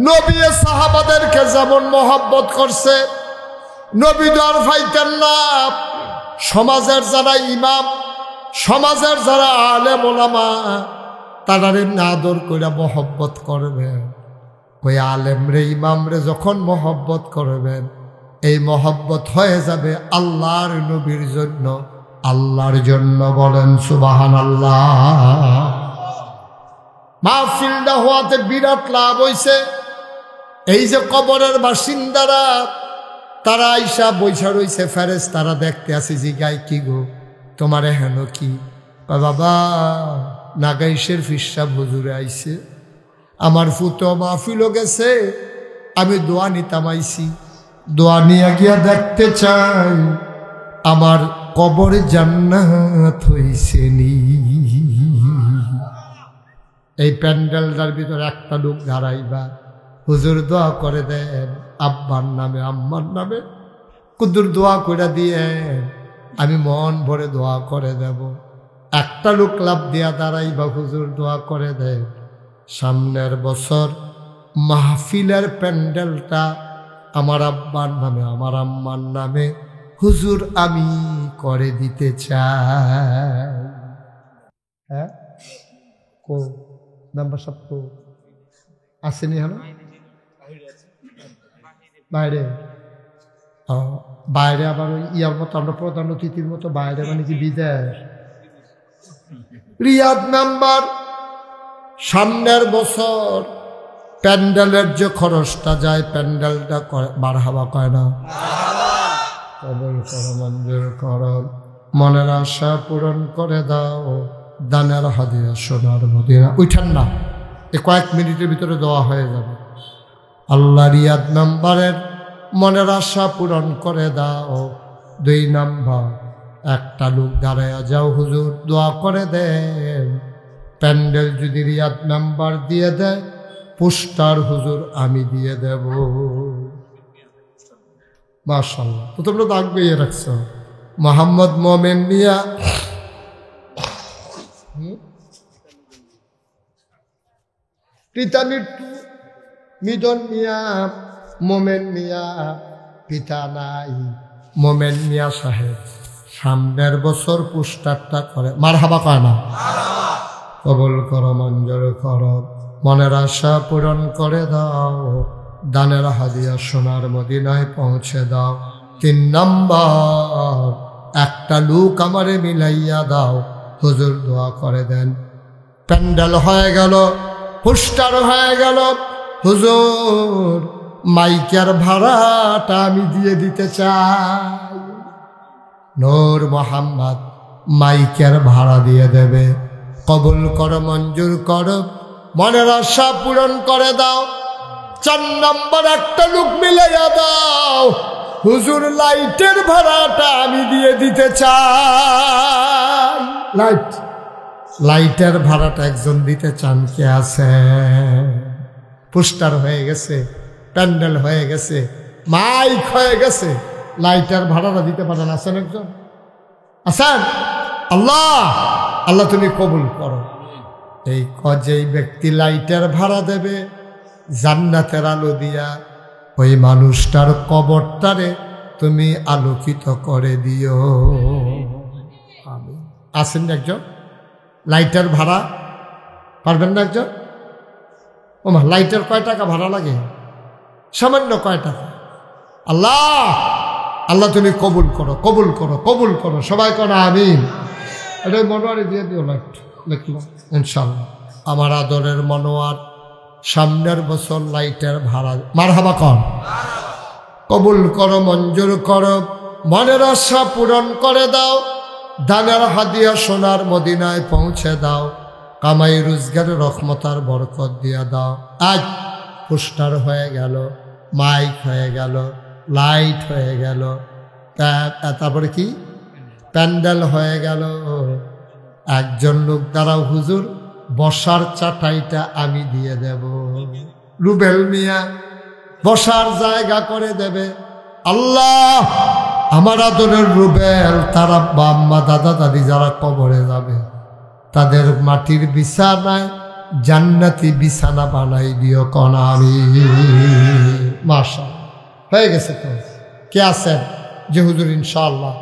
নবী সাহাবাদেরকে যেমন মহব্বত করছে, নবী দর ফাইতেন না। সমাজের যারা ইমাম, সমাজের যারা আলেম ওলামা, তাদের আদর করে মহব্বত করবেন। ওই আলেম রে ইমাম রে যখন মহব্বত করবেন, এই মহব্বত হয়ে যাবে আল্লাহর নবীর জন্য, আল্লাহর জন্য। বলেন সুবহানাল্লাহ। মাহফিলটা হওয়াতে বিরাট লাভ হইছে। এই যে কবরের বাসিন্দারা, তারা আইসা বৈশা রইছে, ফেরেশতারা দেখতে আসি, জিগাই কি গো তোমারে হেন কি? বাবা নাগাইশের ফিরসাব হুজুরে আইছে, আমার ফুতো মাহফিলও গেছে, আমি দোয়া নিতাম আইছি, দোয়া নিয়ে গিয়া দেখতে চাই আমার কবরে জান্নাত হইছে নি। এই প্যান্ডেলটার ভিতরে একটা লোক দাঁড়াইবা, হুজুর দোয়া করে দেন আব্বার নামে আম্মার নামে, কুদুর দোয়া করে দিয়ে আমি মন ভরে দোয়া করে দেব। একটা লোক লাভ দিয়া দাঁড়াইবা, হুজুর দোয়া করে দেন সামনের বছর মাহফিলের প্যান্ডেলটা আমার আব্বার নামে আমার আম্মার নামে হুজুর আমি করে দিতে চাই। হ্যাঁ কো মেম্বার সাহেব কো আসেনি? হলো বাইরে, বাইরে আবার ওই ইয়ার মতো, আমরা প্রধান অতিথির মতো বাইরে, মানে কি বিদেশ। রিয়াদ মেম্বার সামনের বছর প্যান্ডেলের যে খরচটা যায়, প্যান্ডেলটা মারহাবা কয় না? কবুল করো, মঞ্জুর করো, মনের আশা পূরণ করে দাও, দানের হাদিয়া সোনার মদিনা। উঠান না, এ কয়েক মিনিটের ভিতরে দোয়া হয়ে যাবে। আল্লাহ রিয়াদ মেম্বারের মনের আশা পূরণ করে দাও। 2 নাম্বার, একটা লোক দাঁড়ায়া যাও, হুজুর দোয়া করে দেন প্যান্ডেল যদি রিয়াদ মেম্বার দিয়ে দেয়, পোস্টার হুজুর আমি দিয়ে দেব। মাশাআল্লাহ। তো তোমরা দাগ বইয়ে রাখছো। মোহাম্মদ মোমেন মিয়া, পিতা মৃত্যু, মিদন মিয়া, মোমেন মিয়া, পিতা নাই, মোমেন মিয়া সাহেব সামনের বছর পোস্টারটা করে মারহাবা কয় না? কবুল করো, মঞ্জুর করো, মনের আশা পূরণ করে দাও, দানের হাদিয়া সোনার মদিনায় পৌঁছে দাও। 3 নাম্বার, একটা লোক আমারে মিলাইয়া দাও, হুজুর দোয়া করে দেন প্যান্ডেল হয়ে গেল, পোস্টার হয়ে গেল, হুজুর মাইকের ভাড়াটা আমি দিয়ে দিতে চাই। নূর মোহাম্মদ মাইকের ভাড়া দিয়ে দেবে। কবুল করো, মঞ্জুর করো, মনের আশা পূরণ করে দাও। 4 নম্বর, একটা লোক মিলাইয়া দাও, হুজুর লাইটের ভাড়াটা আমি দিয়ে দিতে চাই। লাইটের ভাড়াটা একজন দিতে চান কে আছে? পোস্টার হয়ে গেছে, প্যান্ডেল হয়ে গেছে, মাইক হয়ে গেছে, লাইটের ভাড়াটা দিতে পারেন? আছেন একজন? আছেন? আল্লাহ আল্লাহ তুমি কবুল করো। এই যেই ব্যক্তি লাইটের ভাড়া দেবে, জান্নাতের আলো দিয়া ওই মানুষটার কবরটারে তুমি আলোকিত করে দিও। আছেন একজন? লাইটের ভাড়া পারবেন না একজন? ও মা, লাইটের কয় টাকা ভাড়া লাগে? সামান্য কয় টাকা। আল্লাহ আল্লাহ তুমি কবুল করো, কবুল করো, কবুল করো, সবাই করো আমিন। এটা মনোয়ারে দিয়ে দিও না, একটু লিখলাম ইনশাল্লাহ। আমার আদরের মনোয়ার, সামনের বছর লাইটের ভাড়া মারহাবা কর, কবুল করো, মঞ্জুর করো, মনের আশা পূরণ করে দাও, দানের হাদিয়া সোনার মদিনায় পৌঁছে দাও, কামাই রোজগার রহমতার বরকত দিয়া দাও। আজ পোস্টার হয়ে গেল, মাইক হয়ে গেল, লাইট হয়ে গেল, তারপরে কি প্যান্ডেল হয়ে গেল। একজন লোক দ্বারা হুজুর বসার চাটাইটা আমি দিয়ে দেব, রুবেল মিয়া বসার জায়গা করে দেবে। আল্লাহ আমার আদরের রুবেল, তারা বাম্মা দাদা দাদি যারা কবরে যাবে তাদের মাটির বিছানায় জান্নাতি বিছানা বানাই দিও কনা আমি। মাশাআল্লাহ হয়ে গেছে। তো কে আছেন যে হুজুর ইনশাআল্লাহ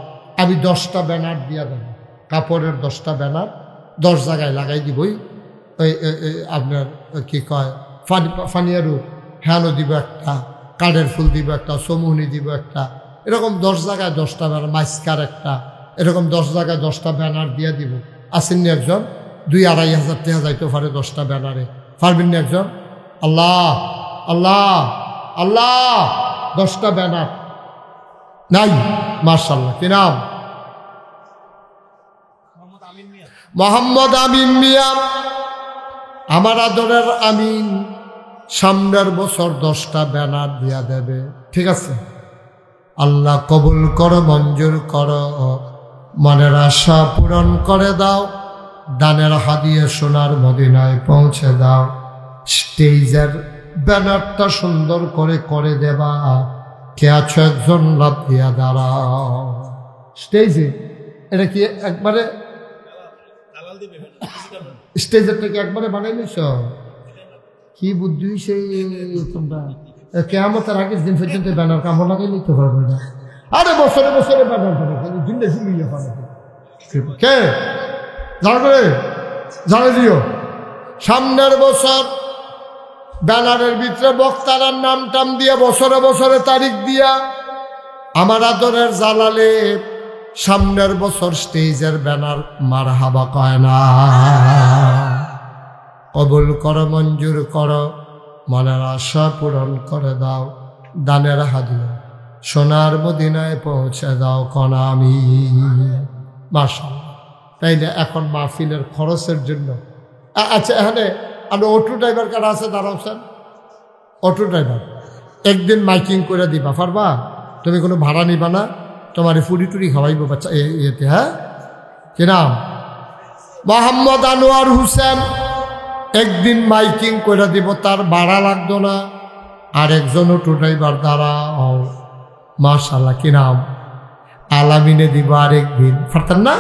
আমি 10টা ব্যানার দিয়া দেব, কাপড়ের 10টা ব্যানার 10 জায়গায় লাগাই দিবই। ওই আপনার কি কয় ফানিয়ারু হ্যানো দিব একটা, কাঠের ফুল দিব একটা, সমুহনি দিব একটা, এরকম 10 জায়গায় 10টা ব্যানার, মাইস্কার একটা, এরকম 10 জায়গায় 10টা ব্যানার দিয়ে দিব। আসেননি একজন? 2-2.5 হাজার টাকা যাইতে পারে 10টা ব্যানারে, পারবেন না একজন? আল্লাহ আল্লাহ আল্লাহ 10টা ব্যানার নাই। মাশাআল্লাহ কি নাম? মোহাম্মদ আমিন মিয়া। আমার আদরের আমিন সামনের বছর 10টা ব্যানার দিয়া দেবে, ঠিক আছে? আল্লাহ কবুল করো, মঞ্জুর করো, মনের আশা পূরণ করে দাও, দানের হাদিয়া সোনার মদিনায় পৌঁছে দাও। স্টেজের ব্যানারটা সুন্দর করে করে দেবা। কে আছো একজন লাভ দিয়া দাঁড়াও স্টেজে। এটা কি একবারে স্টেজের থেকে একবারে বানাই নিছ? কি বুদ্ধি সেই তোমরা, কেয়ামতের আগের দিন পর্যন্ত ব্যানার কামড় লাগাই নিতে পারবে না। আরে বছরে বছরে ব্যানার করে দিনটা শুনিয়ে পারে কে জানবে, জানে দিও। সামনের বছর ব্যানারের ভিতরে বক্তারার নাম টাম দিয়া, বছরে বছরে তারিখ দিয়া, আমার আদরের জালালে সামনের বছর স্টেজের ব্যানার মারহাবা কয় না। কবুল করো, মঞ্জুর করো, মনের আশা পূরণ করে দাও, দানের হাদিয়া সোনার মদিনায় পৌঁছে দাও কনা আমি। মাশাআল্লাহ। তাই না? এখন মাহফিলের খরচের জন্য আচ্ছা, এখানে আমরা অটো ড্রাইভার কারা আছে দাঁড়াচ্ছেন? অটো ড্রাইভার একদিন মাইকিং করে দিবা, পারবা? তুমি কোনো ভাড়া নিবা না, তোমার ফুরি টুরি খাওয়াইবো বাচ্চা এতে। হ্যাঁ কি নাম? মোহাম্মদ আনোয়ার হোসেন। একদিন মাইকিং করে দিব, তার ভাড়া লাগতো না। আর একজন অটো ড্রাইভার দাঁড়াও। মাশাআল্লাহ কি নাম? আলামিনে দিব আরেকদিন, পারতেন না?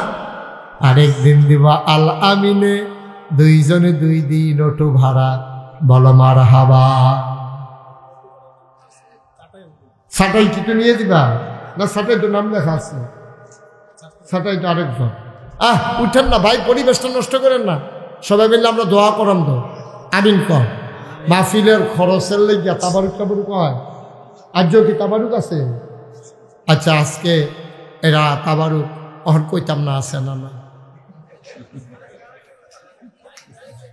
আরেকদিন দিব আল আমিনে, 2 জনে 2 দিন অটো ভাড়া। বলো মারহাবা। সাটাই কি তো নিয়ে দিবা না? সাটাই তো নাম লেখা আছে, সাটাই তো আরেকজন। উঠেন না ভাই, পরিবেশটা নষ্ট করেন না। সবাই মিললে আমরা দোয়া করাম তো আমিন কর। মাহফিলের খরচের লেগিয়া তাবারুক টাবারুক হয়। আজও কি তাবারুক আছে? আচ্ছা আজকে এরা তাবারুক অহন কইতাম না, আছে না? না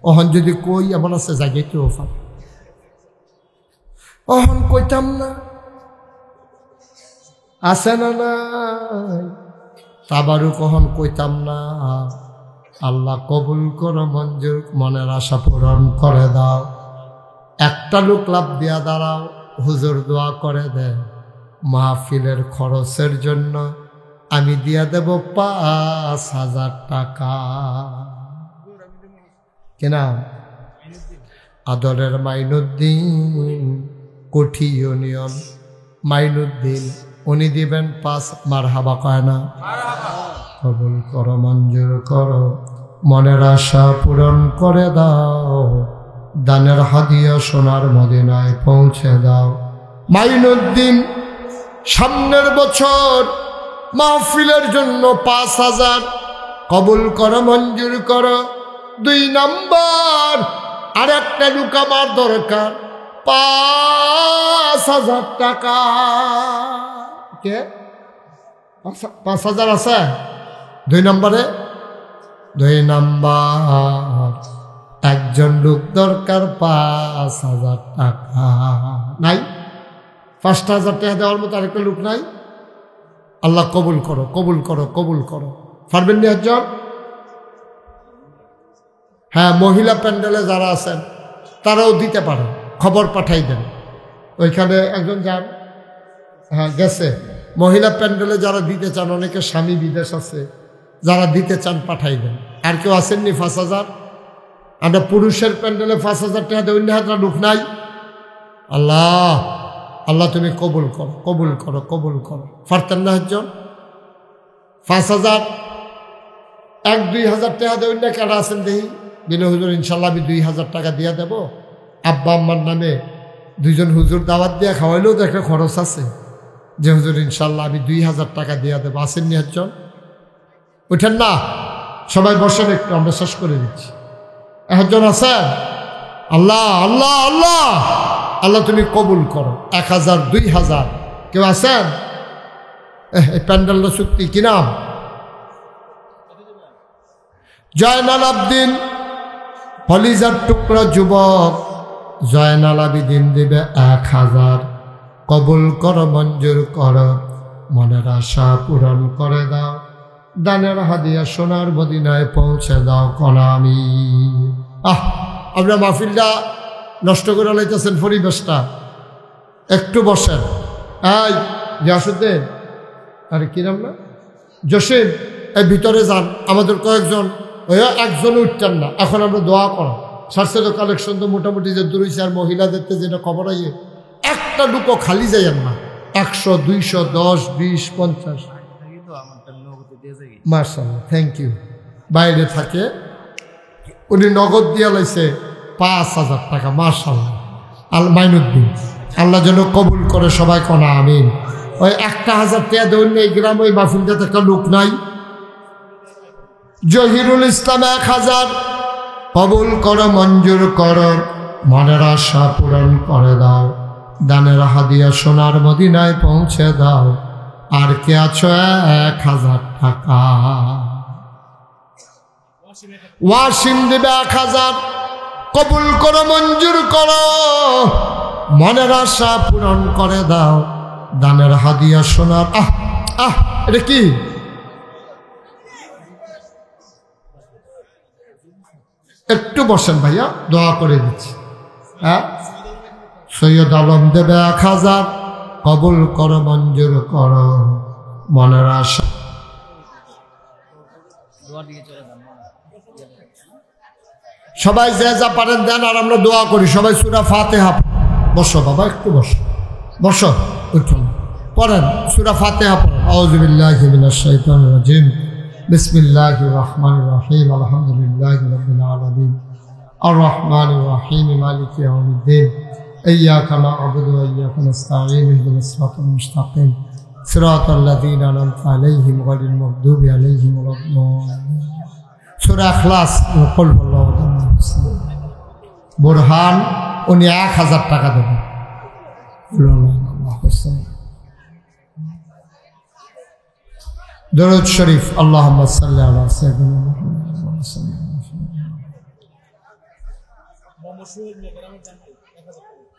অহন যদি কই এমন আছে জায়গায় কেউ অহন কইতাম না, আছে না? নাই তাবারুক অহন কইতাম না। আল্লাহ কবুল করো, মঞ্জুর, মনের আশা পূরণ করে দাও। একটা লোক লাভ দিয়া দাঁড়াও, হুজুর দোয়া করে দেন মাহফিলের খরচের জন্য আমি দিয়া দেব 5,000 টাকা। কেনা? আদরের মাইনুদ্দিন, কোঠি ইউনিয়ন মাইনুদ্দিন, উনি দিবেন 5। মারহাবা কয় না? কবুল করো, মঞ্জুর করো, মনের আশা পূরণ করে দাও, দানের হাদিয়া সোনার মদিনায় পৌঁছে দাও। মাইনুদ্দিন সামনের বছর মাহফিলের জন্য 5,000 কবুল করো, মঞ্জুর করো। 2 নাম্বার, আর একটা লোক আমার দরকার। 5,000 টাকা। কে 5,000 আছে? 2 নম্বরে 2 নম্বর একজন লোক দরকার 5,000 টাকা। নাই? 5,000 টাকা দেওয়ার মতো আরেকটা লোক নাই? আল্লাহ কবুল করো, কবুল করো, কবুল করো। পারবেন নি একজন? হ্যাঁ, মহিলা প্যান্ডেলে যারা আছেন তারাও দিতে পারেন, খবর পাঠাই দেন। ওইখানে একজন যান, হ্যাঁ গেছে। মহিলা প্যান্ডেলে যারা দিতে চান, অনেকে স্বামী বিদেশ আছে, যারা দিতে চান পাঠাই দেন। আর কেউ আসেননি 5,000? আমরা পুরুষের প্যান্ডেলে 5,000 টাকা দেই, অন্য হাতরা লোক নাই। আল্লাহ আল্লাহ তুমি কবুল করো, কবুল করো, কবুল করো। পারতেন না একজন? 5,000 1-2,000 টাকা দেই, অন্য কারা আছেন দেখি? দিলে হুজুর ইনশাল্লাহ আমি 2,000 টাকা দিয়ে দেবো। আব্বা আম্মার নামে 2 জন হুজুর দাওয়াত দিয়ে খাওয়াইলেও তো একটা খরচ আছে, যে হুজুর ইনশাল্লাহ আমি 2,000 টাকা দিয়ে দেবো। আসেননি একজন? উঠেন না, সবাই বসেন একটু, আমরা শেষ করে দিচ্ছি। একজন আছেন? আল্লাহ আল্লাহ আল্লাহ আল্লাহ তুমি কবুল করো। 1,000 2,000 কেউ আছেন? এই প্যান্ডেলটা চুক্তি কি নাম? জয়নাল আবদিন, হলিজার টুকরা যুবক জয়নাল আবিদিন দেবে 1,000। কবুল করো, মঞ্জুর করো, মনের আশা পূরণ করে দাও, দানের হাদিয়া সোনার মদিনায় পৌঁছে দাও কলা আমি। আমরা মাহফিলটা নষ্ট করে লাইতেছেন, পরিবেশটা। একটু বসেন। এই গিয়াসুদ্দিন, আরে কি নাম না, জসিম, এই ভিতরে যান। আমাদের কয়েকজন, একজন উঠতেন না। এখন আমরা দোয়া করা সারছে তো, কালেকশন তো মোটামুটি যে দূরেছে। আর মহিলাদের যেটা খবর আইয়ে, একটা লুকো খালি যাইয়েন না। 100 200 10 20 50। মার্শাল্লাহ, থ্যাংক ইউ। বাইরে থাকে, উনি নগদ দিয়া লাইছে 5,000 টাকা। মার্শাল্লাহ, আল মাইনুদ্দিন, আল্লাহ যেন কবুল করে। সবাই কোনা আমিন। ওই 1,000 টাকা দেন এই গ্রাম, ওই মাহফিলটাতে একটা লোক নাই। জহিরুল ইসলাম 1,000। কবুল করো, মঞ্জুর করো, মনের আশা পূরণ করে দাও, দানের হাদিয়া সোনার মদিনায় পৌঁছে দাও। আর কে আছো? 1,000 টাকা। ওয়াসিম দেবে 1,000। কবুল করো, মঞ্জুর করো, মনের আশা পূরণ করে দাও, দানের হাদিয়া সোনার। এটা কি? একটু বসেন ভাইয়া, দোয়া করে দিচ্ছি। হ্যাঁ, সৈয়দ আলম দেবে 1,000। কবুল করো, মঞ্জুর করো, মনের আশা। সবাই যে যা পারেন দেন, আর আমরা দোয়া করি। সবাই সূরা ফাতিহা। বসো বাবা, একটু বসো, বসো, উঠুন, পড়েন সূরা ফাতিহা পড়েন। আউযু বিল্লাহি মিনাশ শাইতানির রাজিম। বিসমিল্লাহির রহমানির রহিম। আলহামদুলিল্লাহি রাব্বিল আলামিন। আর রহমানির রহিম। মালিকি ইয়াউমিদ্দিন। ইয়্যাকা না'বুদু ওয়া ইয়্যাকা নাস্তাঈন। ইহদিনাস সিরাতাল মুস্তাকিম। সিরাতাল লাযীনা আন'আমতা আলাইহিম গায়রিল মাগদুবি আলাইহিম ওয়ালাদ-দাল্লিন। সূরা ইখলাস। কুল হুয়াল্লাহু আহাদ। বুরহান, উনি 1,000 টাকা দেবেন। দরুদ শরীফ। আল্লাহুম্মা সাল্লি আলা সাইয়্যিদিনা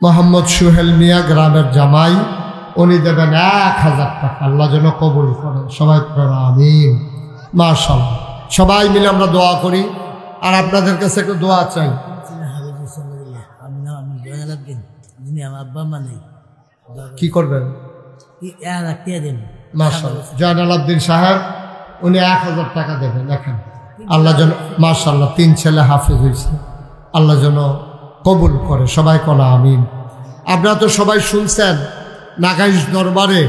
মোহাম্মদ সুহেল মিয়া, গ্রামের জামাই, উনি দেবেন 1,000 টাকা। আল্লাহ যেন কবুল করেন। সবাই পড়েন আমিন। মাশাআল্লাহ, সবাই মিলে আমরা দোয়া করি। আর আপনাদের কাছে একটু দোয়া চাই। কি করবেন? মাশাআল্লাহ, জয়নাল আবদিন সাহেব, উনি 1,000 টাকা দেবেন। দেখেন, আল্লাহ যেন, মাশাআল্লাহ, 3 ছেলে হাফেজ হয়েছে, আল্লাহ যেন কবুল করে। সবাই কলা আমিন। আপনারা তো সবাই শুনছেন, নাগাইশ দরবারে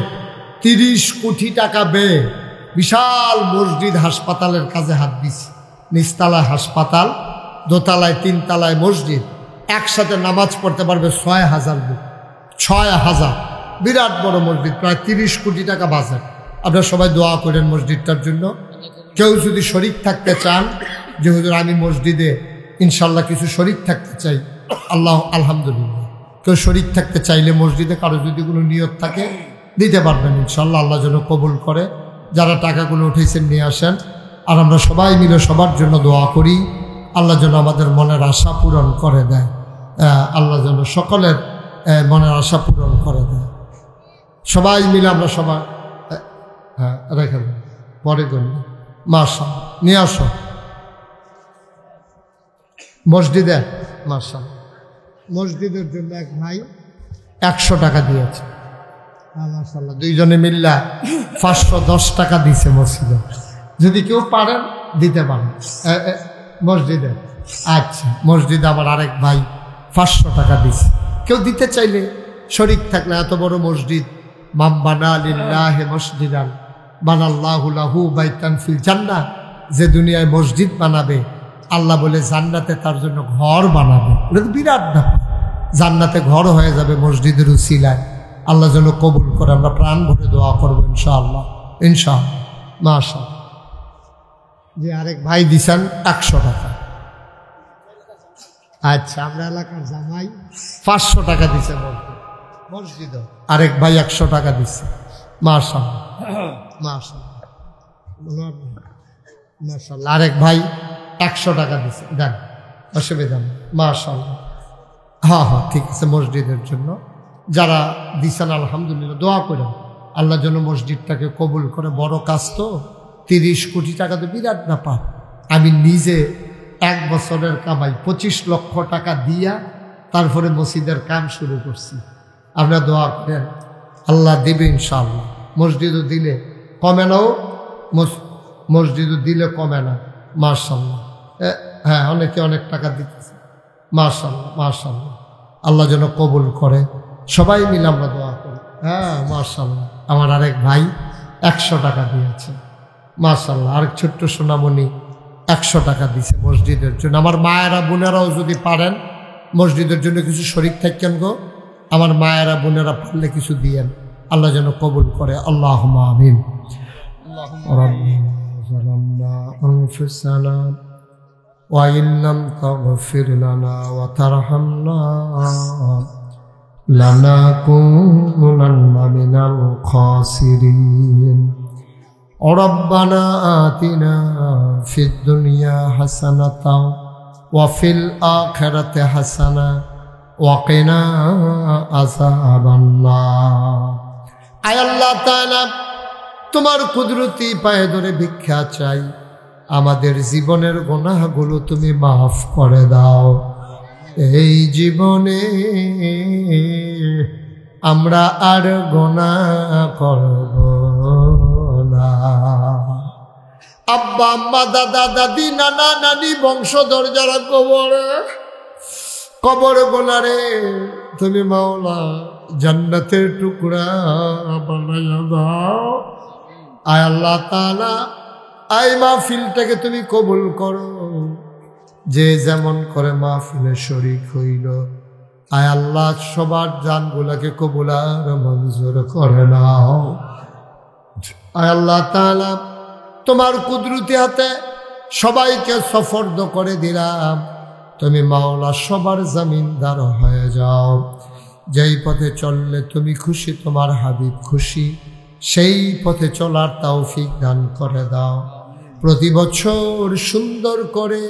30 কোটি টাকা ব্যয়ে বিশাল মসজিদ হাসপাতালের কাজে হাত দিছে। নিচতলায় হাসপাতাল, দোতলায় 3 তলায় মসজিদ, একসাথে নামাজ পড়তে পারবে 6,000 লোক। 6,000, বিরাট বড় মসজিদ, প্রায় 30 কোটি টাকা বাজেট। আপনারা সবাই দোয়া করেন মসজিদটার জন্য। কেউ যদি শরীক থাকতে চান, যে হুজুর আমি মসজিদে ইনশাল্লাহ কিছু শরীক থাকতে চাই, আল্লাহ আলহামদুলিল্লাহ, কেউ শরীক থাকতে চাইলে মসজিদে কারো যদি কোনো নিয়ত থাকে দিতে পারবেন ইনশাল্লাহ। আল্লাহ যেন কবুল করে। যারা টাকাগুলো উঠেছেন নিয়ে আসেন, আর আমরা সবাই মিলে সবার জন্য দোয়া করি আল্লাহ যেন আমাদের মনের আশা পূরণ করে দেয়। আল্লাহ যেন সকলের মনের আশা পূরণ করে দেয়। সবাই মিলে আমরা সবাই রেখে দেন পরে জন্য মাশা নিয়ে আসো মসজিদে। মাশা মসজিদের জন্য এক ভাই 100 টাকা দিয়েছে। মাশাআল্লাহ, দুইজনে মিল্লা 510 টাকা দিছে মসজিদে। যদি কেউ পারেন দিতে পারেন মসজিদে। আচ্ছা, মসজিদে আবার আরেক ভাই 500 টাকা দিছে। কেউ দিতে চাইলে শরীক থাকলে, এত বড় মসজিদ, মান বানা লিল্লাহি মসজিদান বানাল্লাহু লাহু বাইতান ফিল জান্নাহ, যে দুনিয়ায় মসজিদ বানাবে আল্লাহ বলে জান্নাতে তার জন্য ঘর বানাবে। এটা তো বিরাট ব্যাপার। জান্নাতে ঘর হয়ে যাবে মসজিদের উসিলায়। আল্লাহ যেন কবুল করে। আমরা প্রাণ ভরে দোয়া করবো ইনশাআল্লাহ ইনশাআল্লাহ। মাশাআল্লাহ। যে আরেক ভাই দিছেন 100 টাকা। আচ্ছা, আমরা এলাকার জামাই 500 টাকা দিছে মসজিদ। আরেক ভাই 100 টাকা দিচ্ছে। মাশাআল্লাহ মাশাআল্লাহ মাশাআল্লাহ। আরেক ভাই 100 টাকা দিচ্ছে। দেন, অসুবিধা নেই। মাশাআল্লাহ। হ্যাঁ হ্যাঁ, ঠিক আছে। মসজিদের জন্য যারা দিচ্ছেন আলহামদুলিল্লাহ, দোয়া করেন আল্লাহ যেন মসজিদটাকে কবুল করে। বড় কাজ তো, 30 কোটি টাকা তো বিরাট ব্যাপার। আমি নিজে 1 বছরের কামাই 25 লক্ষ টাকা দিয়া তারপরে মসজিদের কাম শুরু করছি। আপনারা দোয়া করেন আল্লাহ দেবে ইনশাআল্লাহ। মসজিদও দিলে কমে নাও, মসজিদও দিলে কমে না। মাশাআল্লাহ। হ্যাঁ, অনেকে অনেক টাকা দিতেছে। মাশাআল্লাহ মাশাআল্লাহ। আল্লাহ যেন কবুল করে। সবাই মিলে আমরা দোয়া করি। হ্যাঁ মাশাআল্লাহ। আমার আরেক ভাই 100 টাকা দিয়েছে। মাশাআল্লাহ। আরেক ছোট্ট সোনামণি 100 টাকা দিছে মসজিদের জন্য। আমার মায়েরা বোনেরাও যদি পারেন মসজিদের জন্য কিছু শরীক থাকেন গো, আমার মায়েরা বোনেরা পারলে কিছু দিয়েন, আল্লাহ যেন কবুল করে। আল্লাহুম্মা আমিন। রাব্বিনা যালামনা আনফুসানা ওয়া ইন লাম তাগফির লানা ওয়া তারহামনা লানাকুনান্না মিনাল খাসিরিন। রব্বানা আতিনা ফিদ দুনিয়া হাসানাতাও ওয়া ফিল আখিরাতি হাসানা ওয়া কিনা আযাবান্নার। আয় আল্লাহ তাআলা, তোমার কুদরতি পায়ে ধরে ভিক্ষা চাই, আমাদের জীবনের গুনাহগুলো তুমি মাফ করে দাও। এই জীবনে আমরা আর গুনাহ করব না। আব্বা আম্মা দাদা দাদি নানা নানি বংশধর যারা কবর গোলারে তুমি মাওলা জান্নাতের টুকরা বানাইয়া দাও। আয় আল্লাহ তাআলা, আই মাহফিলটাকে তুমি কবুল করো। যে যেমন করে মাহফিলে শরীক হইল, আয় আল্লাহ সবার জানগুলাকে কবুল আর মঞ্জুর করে নাও। আয় আল্লাহ তাআলা, তোমার কুদরতি হাতে সবাইকে সফর্দ করে দিলাম। তুমি মাওলা সবার জমিনদার হয়ে যাও। যেই পথে চললে তুমি খুশি, তোমার হাবিব খুশি, সেই পথে চলার তৌফিক দান করে দাও। প্রতি বছর সুন্দর করে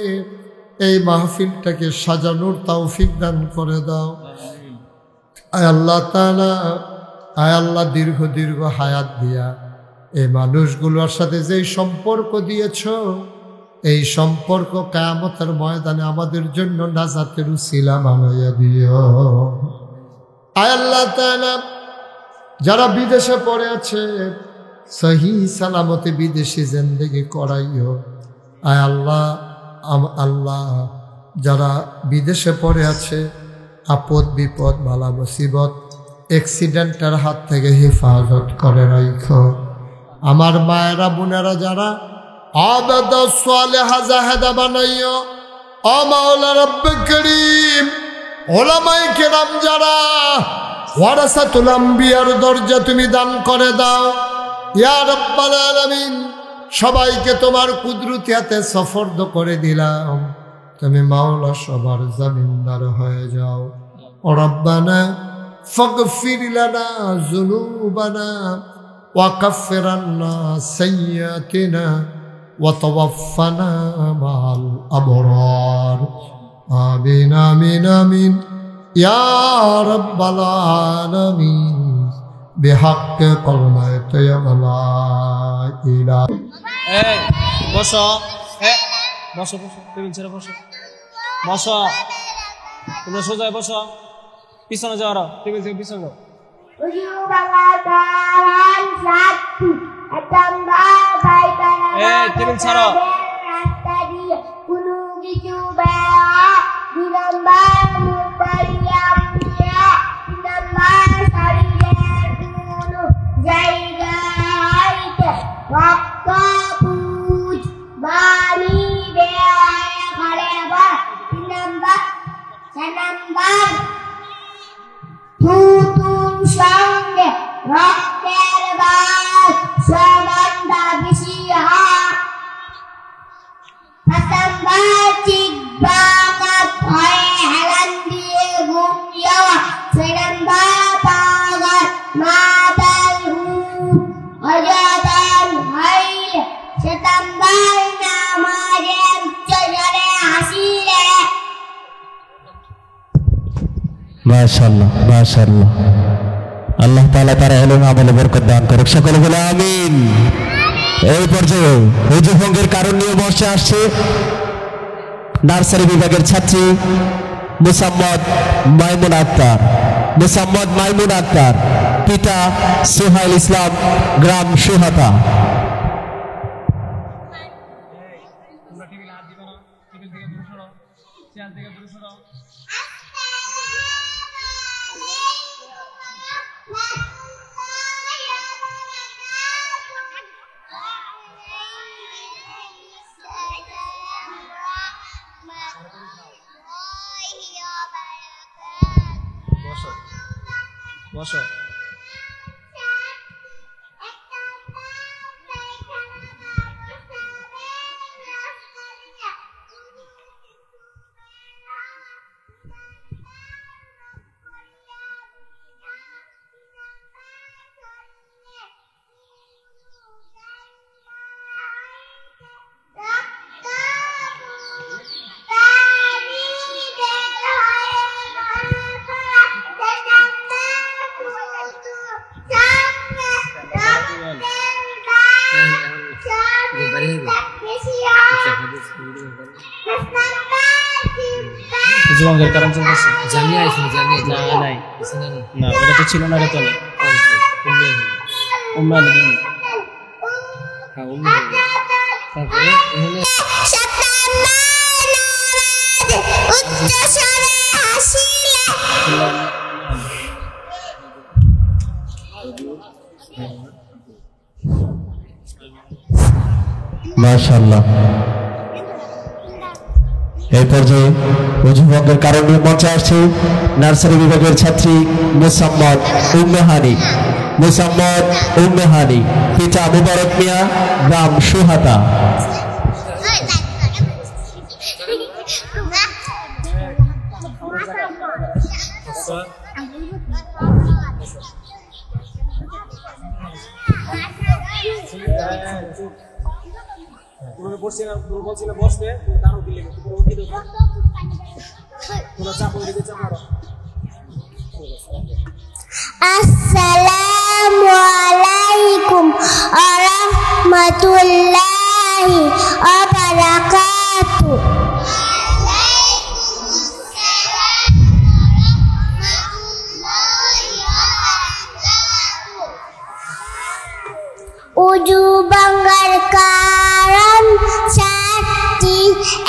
এই মাহফিলটাকে সাজানোর তৌফিক দান করে দাও। আয় আল্লাহ তাআলা, আয় আল্লাহ দীর্ঘ দীর্ঘ হায়াত দিয়া এই মানুষগুলোর সাথে যেই সম্পর্ক দিয়েছ, এই সম্পর্ক কিয়ামতের ময়দানে আমাদের জন্য নাজাতের উসিলা বানাইয়া দিও। আয় আল্লাহ তাআলা, যারা বিদেশে পড়ে আছে সহি সালামতে বিদেশি জিন্দেগি করাইও। আয় আল্লাহ, আল্লাহ যারা বিদেশে পড়ে আছে আপদ বিপদ বালা মুসিবত অ্যাক্সিডেন্টের হাত থেকে হেফাজত করে রাখো। আমার মায়েরা বোনেরা যারা আবাদ সালেহা জাহেদা বানাইও। ও মাওলা রব্বে করিম, ওলামায়ে কেরাম যারা ওয়ারাসাতুল আম্বিয়ার দরজা তুমি দান করে দাও। ইয়া রাব্বাল আলামিন, সবাইকে তোমার কুদরতি হাতে সফর্দ করে দিলাম। তুমি মাওলা সবার জমিনদার হয়ে যাও। রব্বানা ফাগফির লানা যুনুবানা ওয়া কাফির আন্না সাইয়্যাতিনা ওয়া তাওয়াফানা মা'আল আবরার। আমিন আমিন আমিন ইয়া রাব্বাল আলামিন বিহাক্কি কালিমাতি লা ইলাহা। এই বসো, বসো বসো, টেবিল ছেড়ে বসো, বসো, তোমরা সোজা বসো, পিছনে যাও, আরো টেবিল থেকে পিছনে যাও। এই টেবিল ছাড়ো। সঙ্গে রক্তের বাস সমানটা বেশি চিক বাকাত হয়ে হেলান দিয়ে ঘুম যাওয়া সেখান পাগার মাতাল অজাতান হইলে সেতাম্বার নামাজে উচ্চজনে হাসিলে। মাশাআল্লাহ মাশাআল্লাহ, আল্লাহ তাআলা তার ইলম আমলে বরকত দান করুক, সকলে বলে আমিন। এই পর্যায়ে হুজুর ভঙ্গের কারণ নিয়ে বসে আসছে নার্সারি বিভাগের ছাত্রী মুসাম্মদ মাইমুন আক্তার। মুসাম্মদ মাইমুন আক্তার, পিতা সোহাইল ইসলাম, গ্রাম সুহাতা। বসো। জুয়াঙ্গের কারণ চলতেছে, জামিয়া আছে, জামিয়া না নাই না, ওটা তো ছিল না, এটা তো নেই। উম্মা নেই, হ্যাঁ উম্মা। তারপরে এখানে মাশাআল্লাহ। এই পর্যায়ে হুজুর ভঙ্গের কারণ নিয়ে মঞ্চে আসছে নার্সারি বিভাগের ছাত্রী মুসাম্মদ উম্মে হানি। মুসাম্মদ উম্মে হানি, পিতা মুবারক মিয়া, গ্রাম সুহাতা। বসবে তারও দিলে আসসালামু আলাইকুম ওয়া রাহমাতুল্লাহি ওয়া বারাকাতুহু। উজু ভাঙার কারণ চারটি।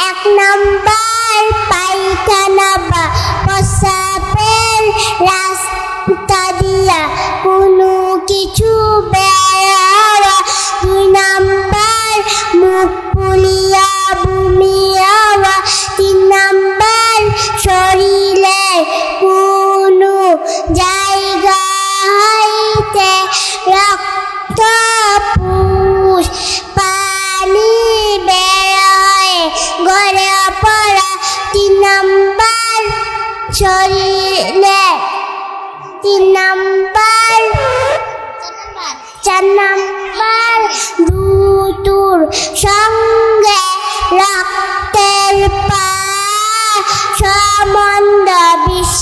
1 নাম্বার পায়খানা বা প্রস্রাবের রাস্তা দিয়া কোনো কিছু বেরোয়া। 2 নাম্বার মুখ ফুলিয়া বমি হওয়া। 3 নাম্বার শরীরের কোনো জায়গা হইতে রক্ত পুষ পানি বের হয়ে গড়ে পড়া। 3 নাম্বার শরীর দিলে 3 নাম্বার 4 নাম্বার দুটোর সঙ্গে রক্তের পা সম্বন্ধ বিষ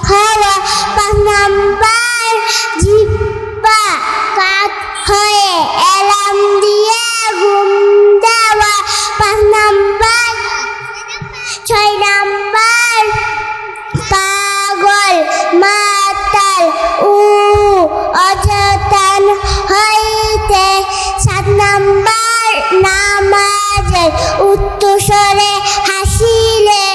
হওয়া 5 নাম্বার জিহ্বা কাত হয়ে এলাম দিয়ে ঘুম দেওয়া 5 নাম্বার 6 নাম্বার পাগল মাতাল অচেতন হইতে 7 নাম্বার নামাজের উচ্চস্বরে হাসিলে।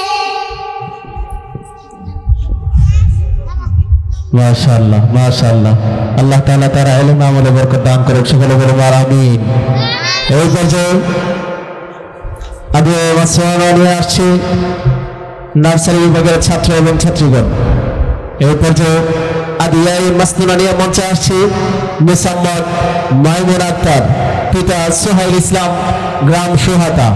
মাশাআল্লাহ মাশাআল্লাহ। আল্লাহ তাআলা তার ইলম আমলে বরকত দান করুক, সকলে বলুন আমিন। এই পর্যায়ে আবু মাসউদ নিয়ে আসছে নার্সারি বিভাগের ছাত্র এবং ছাত্রীগণ। এই পর্যায়ে আদিয়াই মাসনুনা নিয়ে মঞ্চে আসছে মুসাম্মদ মাইমুন আক্তার, পিতা সোহাইল ইসলাম, গ্রাম সুহাতা।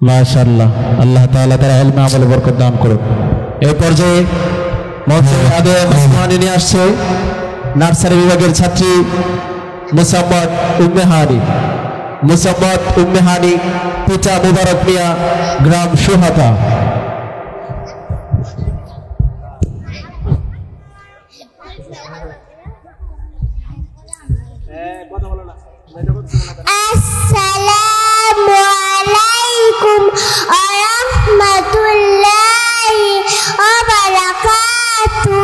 মাশাআল্লাহ, আল্লাহ তাআলা তার ইলমে আমলে বরকত দান করুন। এই পর্যায়ে মঞ্চে আদে মেহমানি নিয়ে আসছে নার্সারি বিভাগের ছাত্রী মুসাম্মদ উম্মে হানি। মুসাম্মদ উম্মে হানি, পিতা মুবারক মিয়া, গ্রাম সুহাতা। আসসালামু আলাইকুম ওয়া রাহমাতুল্লাহি ওয়া বারাকাতুহু।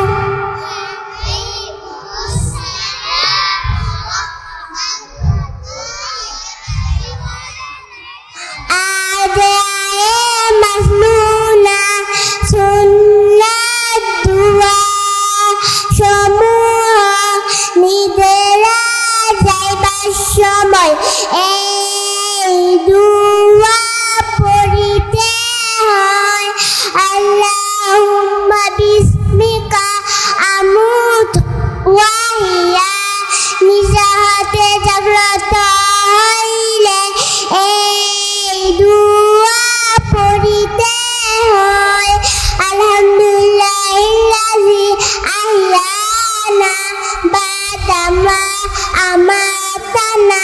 মাসনুনা সুন্নাত দুয়া সমূহ নিদেরা যাইবার সময় এই দুয়া পড়িতে হয়। আল্লাহুম্মা বিসমিকা আমুত ওয়াহিয়া। নিজা হাতে জাগ্রত হইলে এই দুয়া পড়িতে হয়। আলহামদুলিল্লাহিল্লাযী আহইয়ানা বাদামা আমাতানা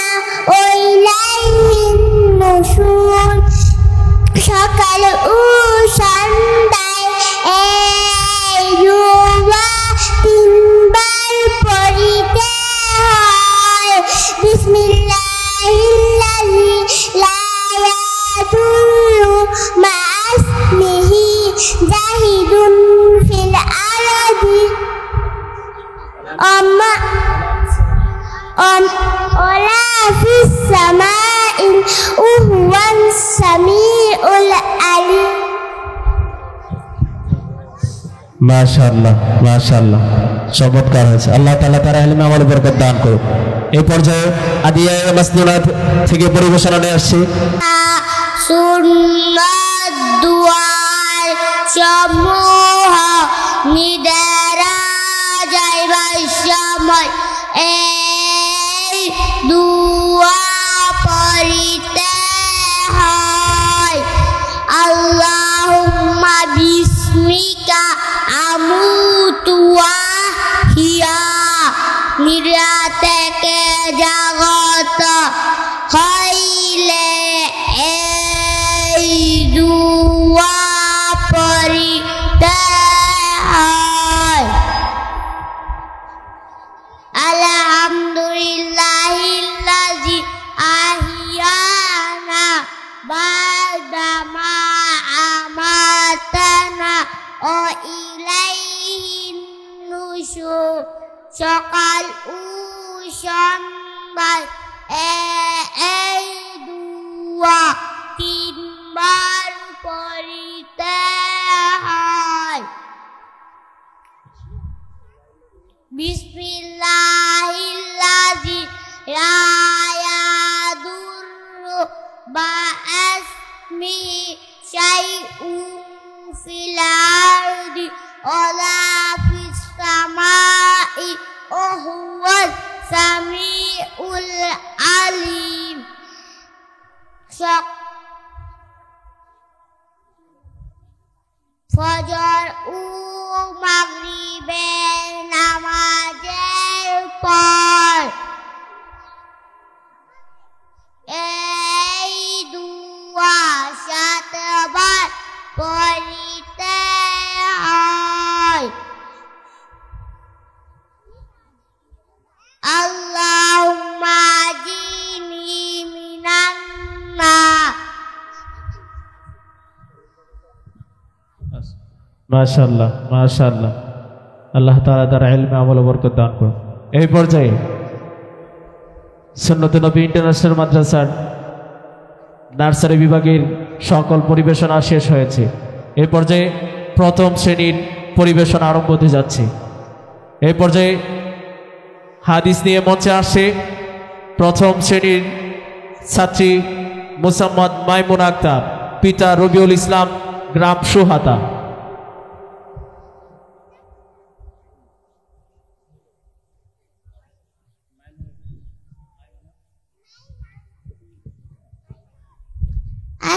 ওয়া ইলাইহিন নুশুর। ولا في السماء وهو السميع العليم মাশাআল্লাহ মাশাআল্লাহ চমৎকার হয়েছে। আল্লাহ তাআলা তার ইলমে আমলে বরকত দান করুন। এই পর্যায়ে আদিয়া মাসনুনাত থেকে পরিবেশনা নিয়ে আসছি সুন্নাত দুয়ার সমূহ নিদেরা যাইবার সময় এই দুয়া পড়িতে হয়। আল্লাহুম্মা বিসমিকা আমুতু ওয়া হিয়া নিদ্রা থেকে জাগত হইলে এই দুয়া পড়িতে হয়। আলহামদুলিল্লাহিল্লাযী আহিয়ানা বা'দামা আমাতানা ওয়া ইলাইহিন নুশুর। সকাল ও সন্ধ্যায় এই দুয়া তিনবার পড়িতে হয়। বিসমিল্লাহিল্লাযী লা ইয়াদুররু মা'আসমিহি শাইউন ফিল আরদি ওয়ালা ফিস সামাই ওয়া হুয়াস সামিউল আলিম। ফজর ও মাগরিবের নামাজের পর এই দুয়া 7 বার পড়িতে হয়। আল্লাহুম্মা আজিনি মিনান নার। মাশাআল্লাহ মাশাআল্লাহ আল্লাহ তাআলা তার ইলমে আমলে বরকত দান করুন। এই পর্যায়ে সুন্নতে নবী ইন্টারন্যাশনাল মাদ্রাসার নার্সারি বিভাগের সকল পরিবেশনা শেষ হয়েছে। এই পর্যায়ে প্রথম শ্রেণীর পরিবেশনা আরম্ভ হতে যাচ্ছে। এই পর্যায়ে হাদিস নিয়ে মঞ্চে আসছে প্রথম শ্রেণীর ছাত্রী মুসাম্মদ মাইমুনা আক্তার, পিতা রবিউল ইসলাম, গ্রাম সুহাতা।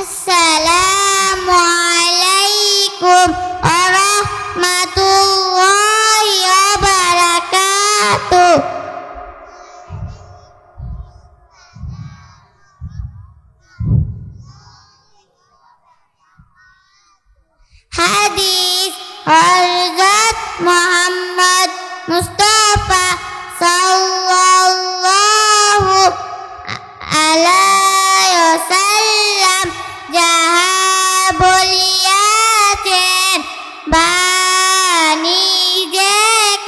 আসসালামু আলাইকুম ওয়া রাহমাতুল্লাহি ওয়া বারাকাতুহু। হাদিস হযরত মুহাম্মদ মুস্তাফা সাল্লাল্লাহু আলাইহি ওয়াসাল্লাম যাহা বলিয়াছেন বাণিজ্যে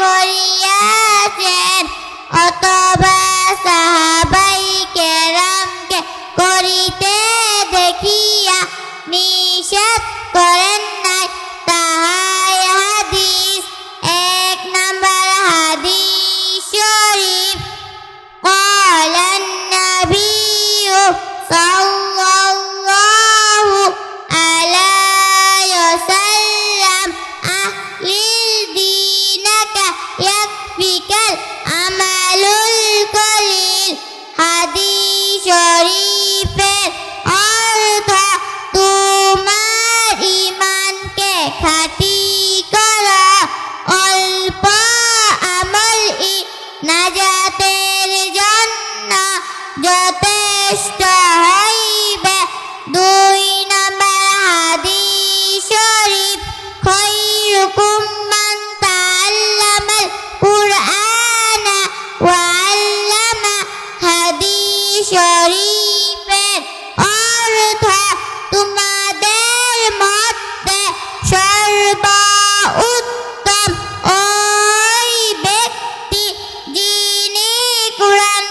করিয়াছেন অথবা সাহাবাই কেরামকে করিতে দেখিয়া নিষেধ করেন নাই, তাহাই হাদিস। 1 নম্বর হাদিস শরীফ ক্বালান নাবিয়্যু সাল্লাল্লাহু আলাইহি ওয়াসাল্লাম আহলিল দীনাকা ইয়াকফিকাল আমালুল কলিল। হাদিস শরীফের অর্থ তোমার ঈমানকে খাঁটি করা, অল্প আমলই নাজাতের জন্য যথেষ্ট হইবে। 2 নম্বর হাদিস শরীফ খায়রুকুম মান তাআল্লামাল কুরআনা ওয়া আল্লামা। হাদিস শরীফের অর্থ তোমাদের মধ্যে সর্বোত্তম ওই ব্যক্তি যিনি কুরআন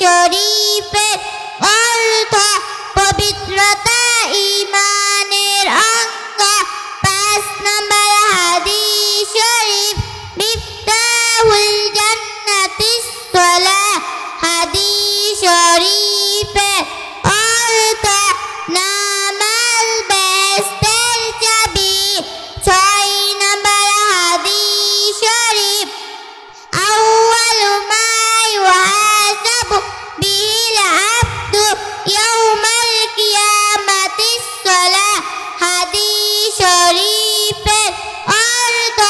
শরীফের অর্থ পবিত্রতা ঈমানের অঙ্গ। 5 নম্বর হাদিস শরীফ মিফতাহুল জান্নাতিস সালাহ। হাদিস শরীফের অর্থ নামাজ বেহেশতের চাবি। 6 নম্বর হাদিস শরীফ আউয়ালু মা ইউহাসাবু বিহিল আবদু ইয়াউমাল কিয়ামাতিস সালাহ। হাদিস শরীফের অর্থ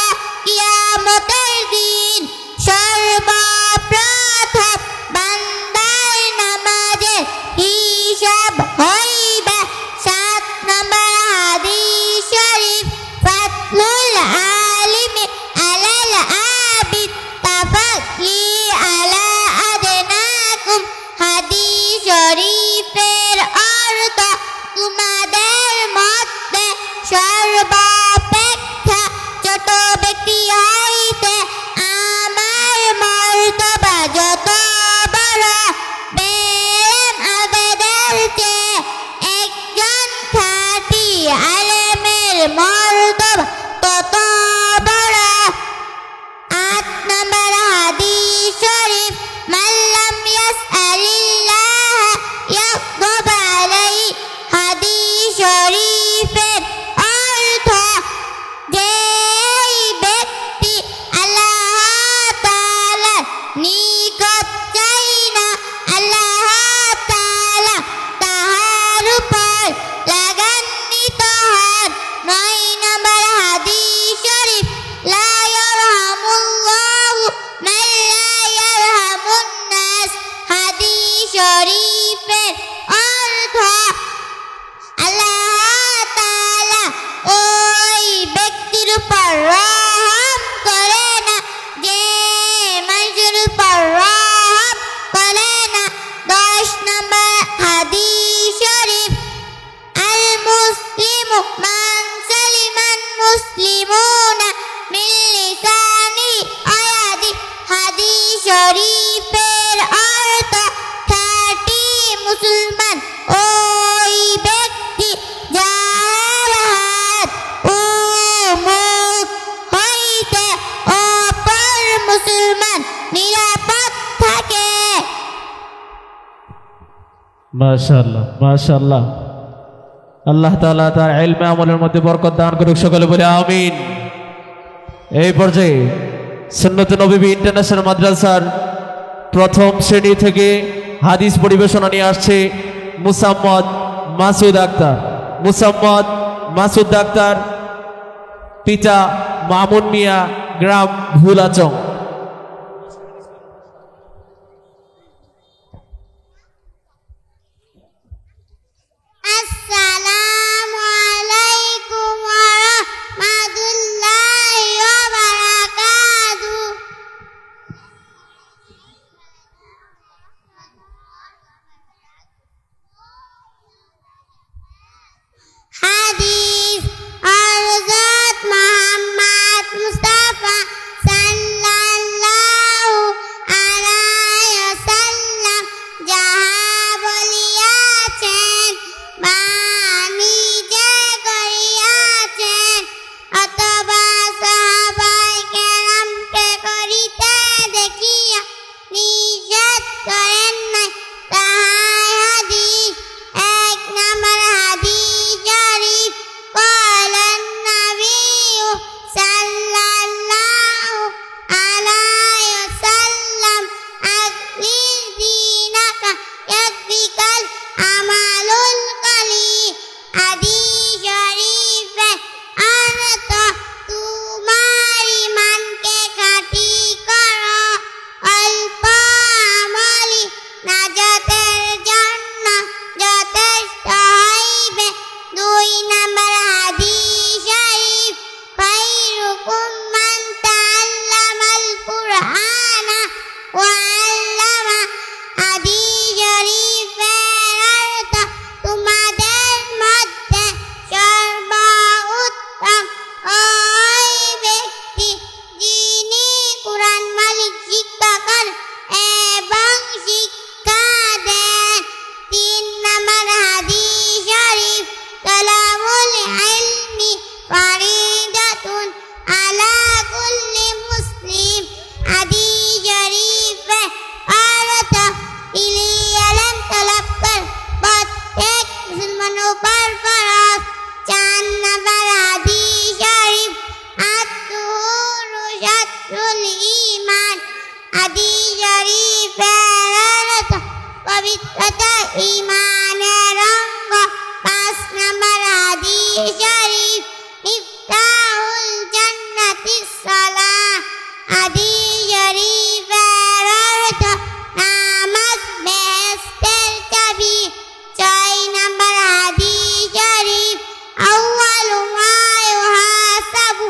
কিয়ামতের দিন সর্বপ্রথম বান্দার নামাজের হিসাব হইবে। 7 নম্বর হাদিস শরীফ ফাতহুল আলিমি আলাল আবিদ তাফাক্লি আলা আদনাকুম। হাদিস শরীফের অর্থ তোমাদের মধ্যে সর্বাপেক্ষা ছোট ব্যক্তি হইতে আমার মর্তবা যত বড়, বেরেম আবেদের চেয়ে একজন খাঁটি আলেমের মর্তবা তত বড়। 8 নম্বর হাদিস শরীফ মাল্লাম ইয়াসআলিল্লাহ ইয়াগদব আলাইহি। হাদিস শরীফের অর্থ যেই ব্যক্তি আল্লাহ তাআলার নিকট চাই না, আল্লাহ তাআলা তাহার উপর লাগান্বিত হন। 9 নম্বর হাদিস শরীফ লা ইয়ারহামুল্লাহু মান লা ইয়ারহামুন নাস। হাদিস শরীফের অর্থ আল্লাহ তাআলা ওই ব্যক্তির উপর রহম করে না যে মানুষের উপর রহম করে না। 10 নম্বর হাদিস শরীফ আল মুসলিমু মান সালিমান মুসলিমুনা মিন লিসানি ওয়া ইয়াদি। হাদিস শরীফের অর্থ খাঁটি মুসলমান ওই ব্যক্তি যার হাত ও মুখ হইতে অপর মুসলমান নিরাপদ থাকে। মাশাআল্লাহ মাশাআল্লাহ। আল্লাহ তাআলা তার ইলমে আমলের মধ্যে বরকত দান করুক, সকলে বলে আমিন। এই পর্যায়ে সুন্নতে নববী ইন্টারন্যাশনাল মাদ্রাসার প্রথম শ্রেণী থেকে হাদিস পরিবেশনা নিয়ে আসছে মুসাম্মদ মাসুদ আক্তার। মুসাম্মদ মাসুদ আক্তার, পিতা মামুন মিয়া, গ্রাম ভুলাচং। আসসালামু আলাইকুম ওয়া রাহমাতুল্লাহি ওয়া বারাকাতুহু। হাদিস হযরত মুহাম্মদ মুস্তাফা সাল্লাল্লাহু শরীফের অর্থ পবিত্রতা ঈমানের অঙ্গ। 5 নম্বর হাদিস শরীফ মিফতাহুল জান্নাতিস সালাহ। হাদিস শরীফের অর্থ নামাজ বেহেশতের চাবি। 6 নম্বর হাদিস শরীফ আউয়ালু মা ইউহাসাবু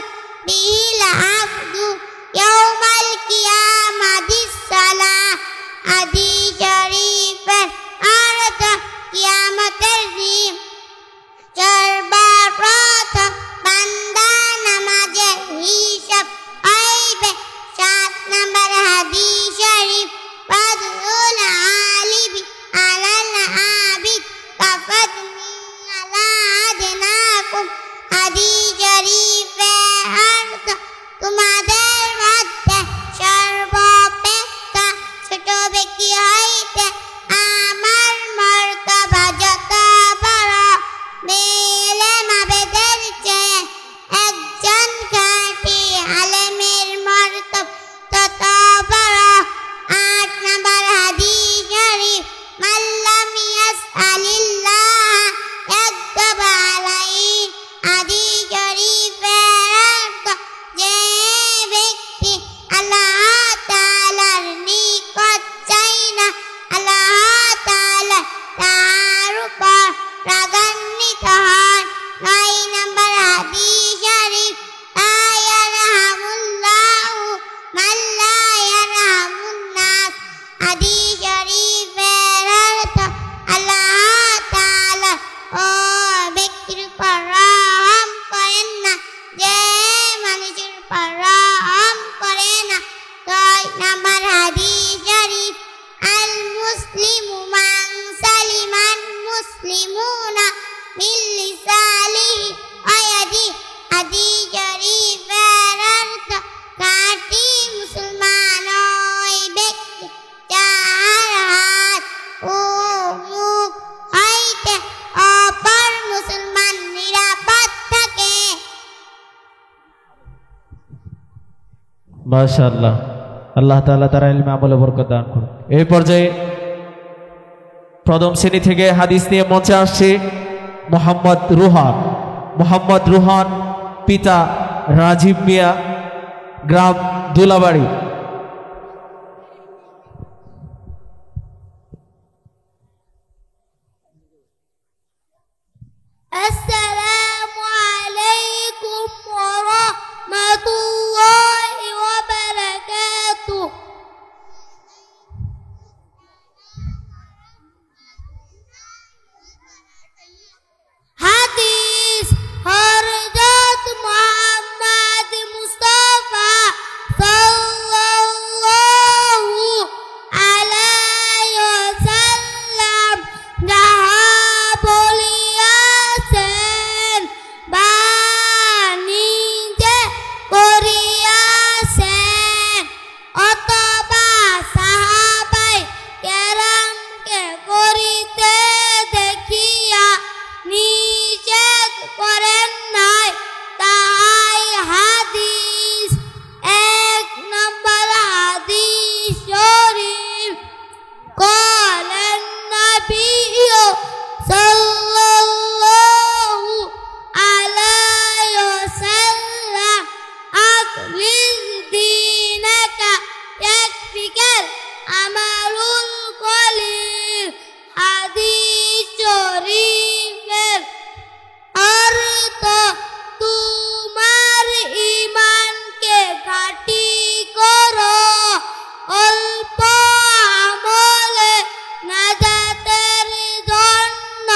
বিহিল আবদু ইয়াউমাল কিয়ামাতিস সালাহ। হাদিস শরীফের অর্থ কিয়ামতের দিন সর্বপ্রথম বান্দা নামাজের হিসাব হইবে। 7 নম্বর হাদিস শরীফ ফাদলুল আলিমি আলাল আবিদ কাফাদনি আলা আদনাকুম। হাদিস শরীফের অর্থ তোমাদের মধ্যে সর্বাপেক্ষা ছোট ব্যক্তি হইতে আমার মর্তবা যত বড়, মেলেম আবেদের চেয়ে একজন খাঁটি আলেমের মর্তবা তত বড়। 8 নম্বর হাদিস শরীফ মাল্লাম ইয়াসআলিল্লাহ ইয়াগদাব আলাইহি। হাদিস শরীফের অর্থ যে ব্যক্তি আল্লাহ তাআলার নিকট চাই না, আল্লাহ তাআলা তার উপর রাগান্বিত হন। 9 নম্বর হাদিস শরীফ লা ইয়ারহামুল্লাহু মান লা ইয়ারহামুন নাস। হাদিস শরীফের অর্থ আল্লাহ তাআলা ও ব্যক্তির উপর রহম করেন না যে মানুষের উপর রহম করে না। 10 নম্বর হাদিস শরীফ আল মুসলিমু মান সালিমান মুসলিমুনা মিন লিসানিহি ওয়া ইয়াদিহি। হাদিস শরীফের অর্থ খাঁটি মুসলমান ওই ব্যক্তি যার হাত ও মুখ হইতে অপর মুসলমান নিরাপদ থাকে। মাশাআল্লাহ, আল্লাহ তাআলা তার ইলমে আমলে বরকত দান করুন। এই পর্যায়ে প্রথম শ্রেণী থেকে হাদিস নিয়ে মঞ্চে আসছে মোহাম্মদ রুহান। মোহাম্মদ রুহান পিতা রাজীব মিয়া, গ্রাম দুলাবাড়ি। আসসালামু আলাইকুম ওয়া রাহমাতুল্লাহি ওয়া বারাকাতুহু। হাদিস হযরত মুহাম্মদ মুস্তাফা সাল্লাল্লাহু আলাইহি ওয়াসাল্লাম যাহা বলিয়াছেন বা নিজে করিয়াছেন অথবা সাহাবায়ে কেরামকে করিতে দেখিয়া নিষেধ করেন নাই, তাহাই হাদিস। 1 নম্বর হাদিস শরীফ قالن نبي صلى الله عليه وسلم أخلص دينك يكفيك العمل القليل। হাদিস শরীফের অর্থ তোমার ঈমানকে খাঁটি করো, অল্প আমলে নাজাতের জন্য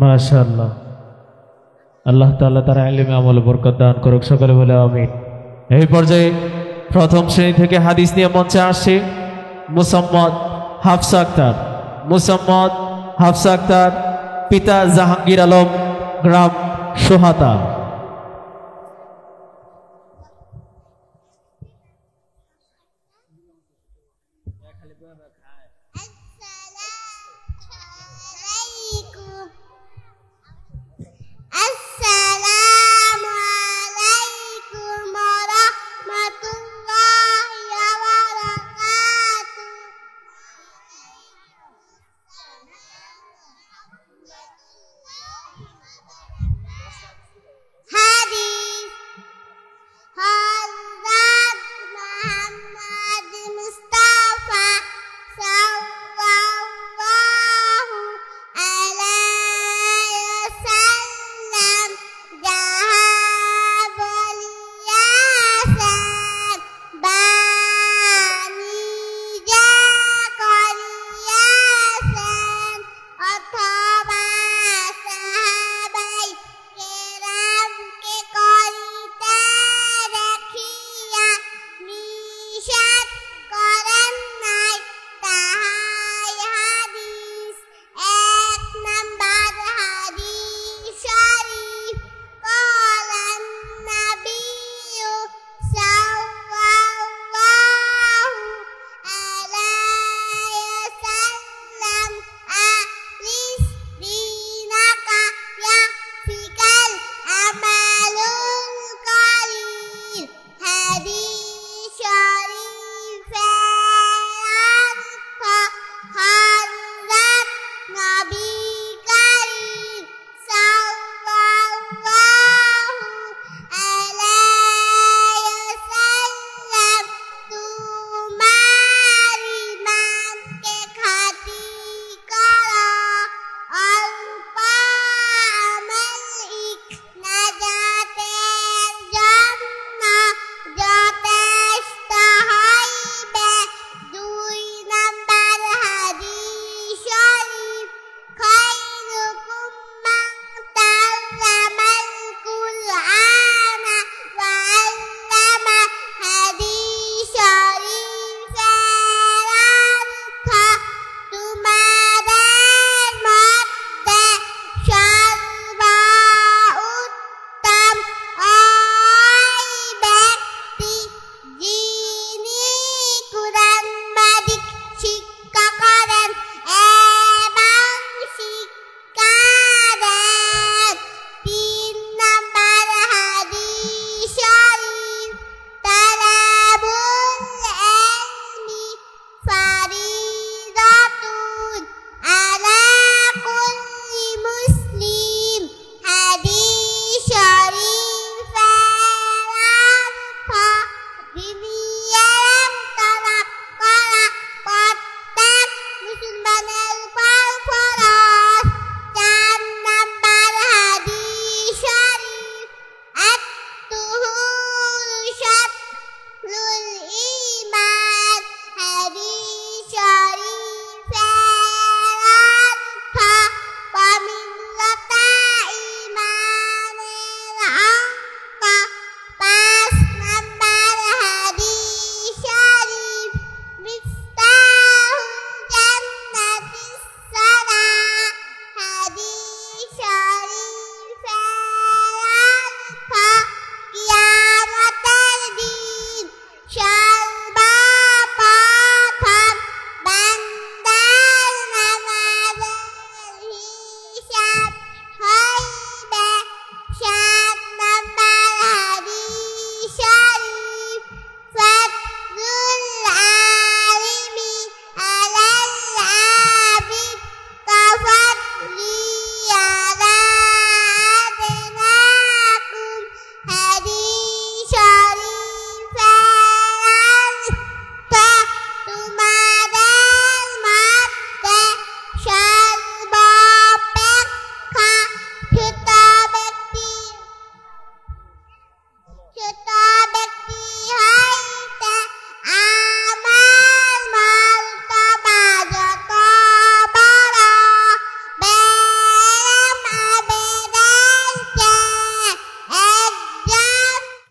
মাশাআল্লাহ, আল্লাহ তাআলা তার ইলমে আমল বরকত দান করুক, সকলে বলে আমিন। এই পর্যায়ে প্রথম শ্রেণী থেকে হাদিস নিয়ে মঞ্চে আসছে মুসাম্মদ হাফসা আক্তার। মুসাম্মদ হাফসা আক্তার, পিতা জাহাঙ্গীর আলম, গ্রাম সোহাতা।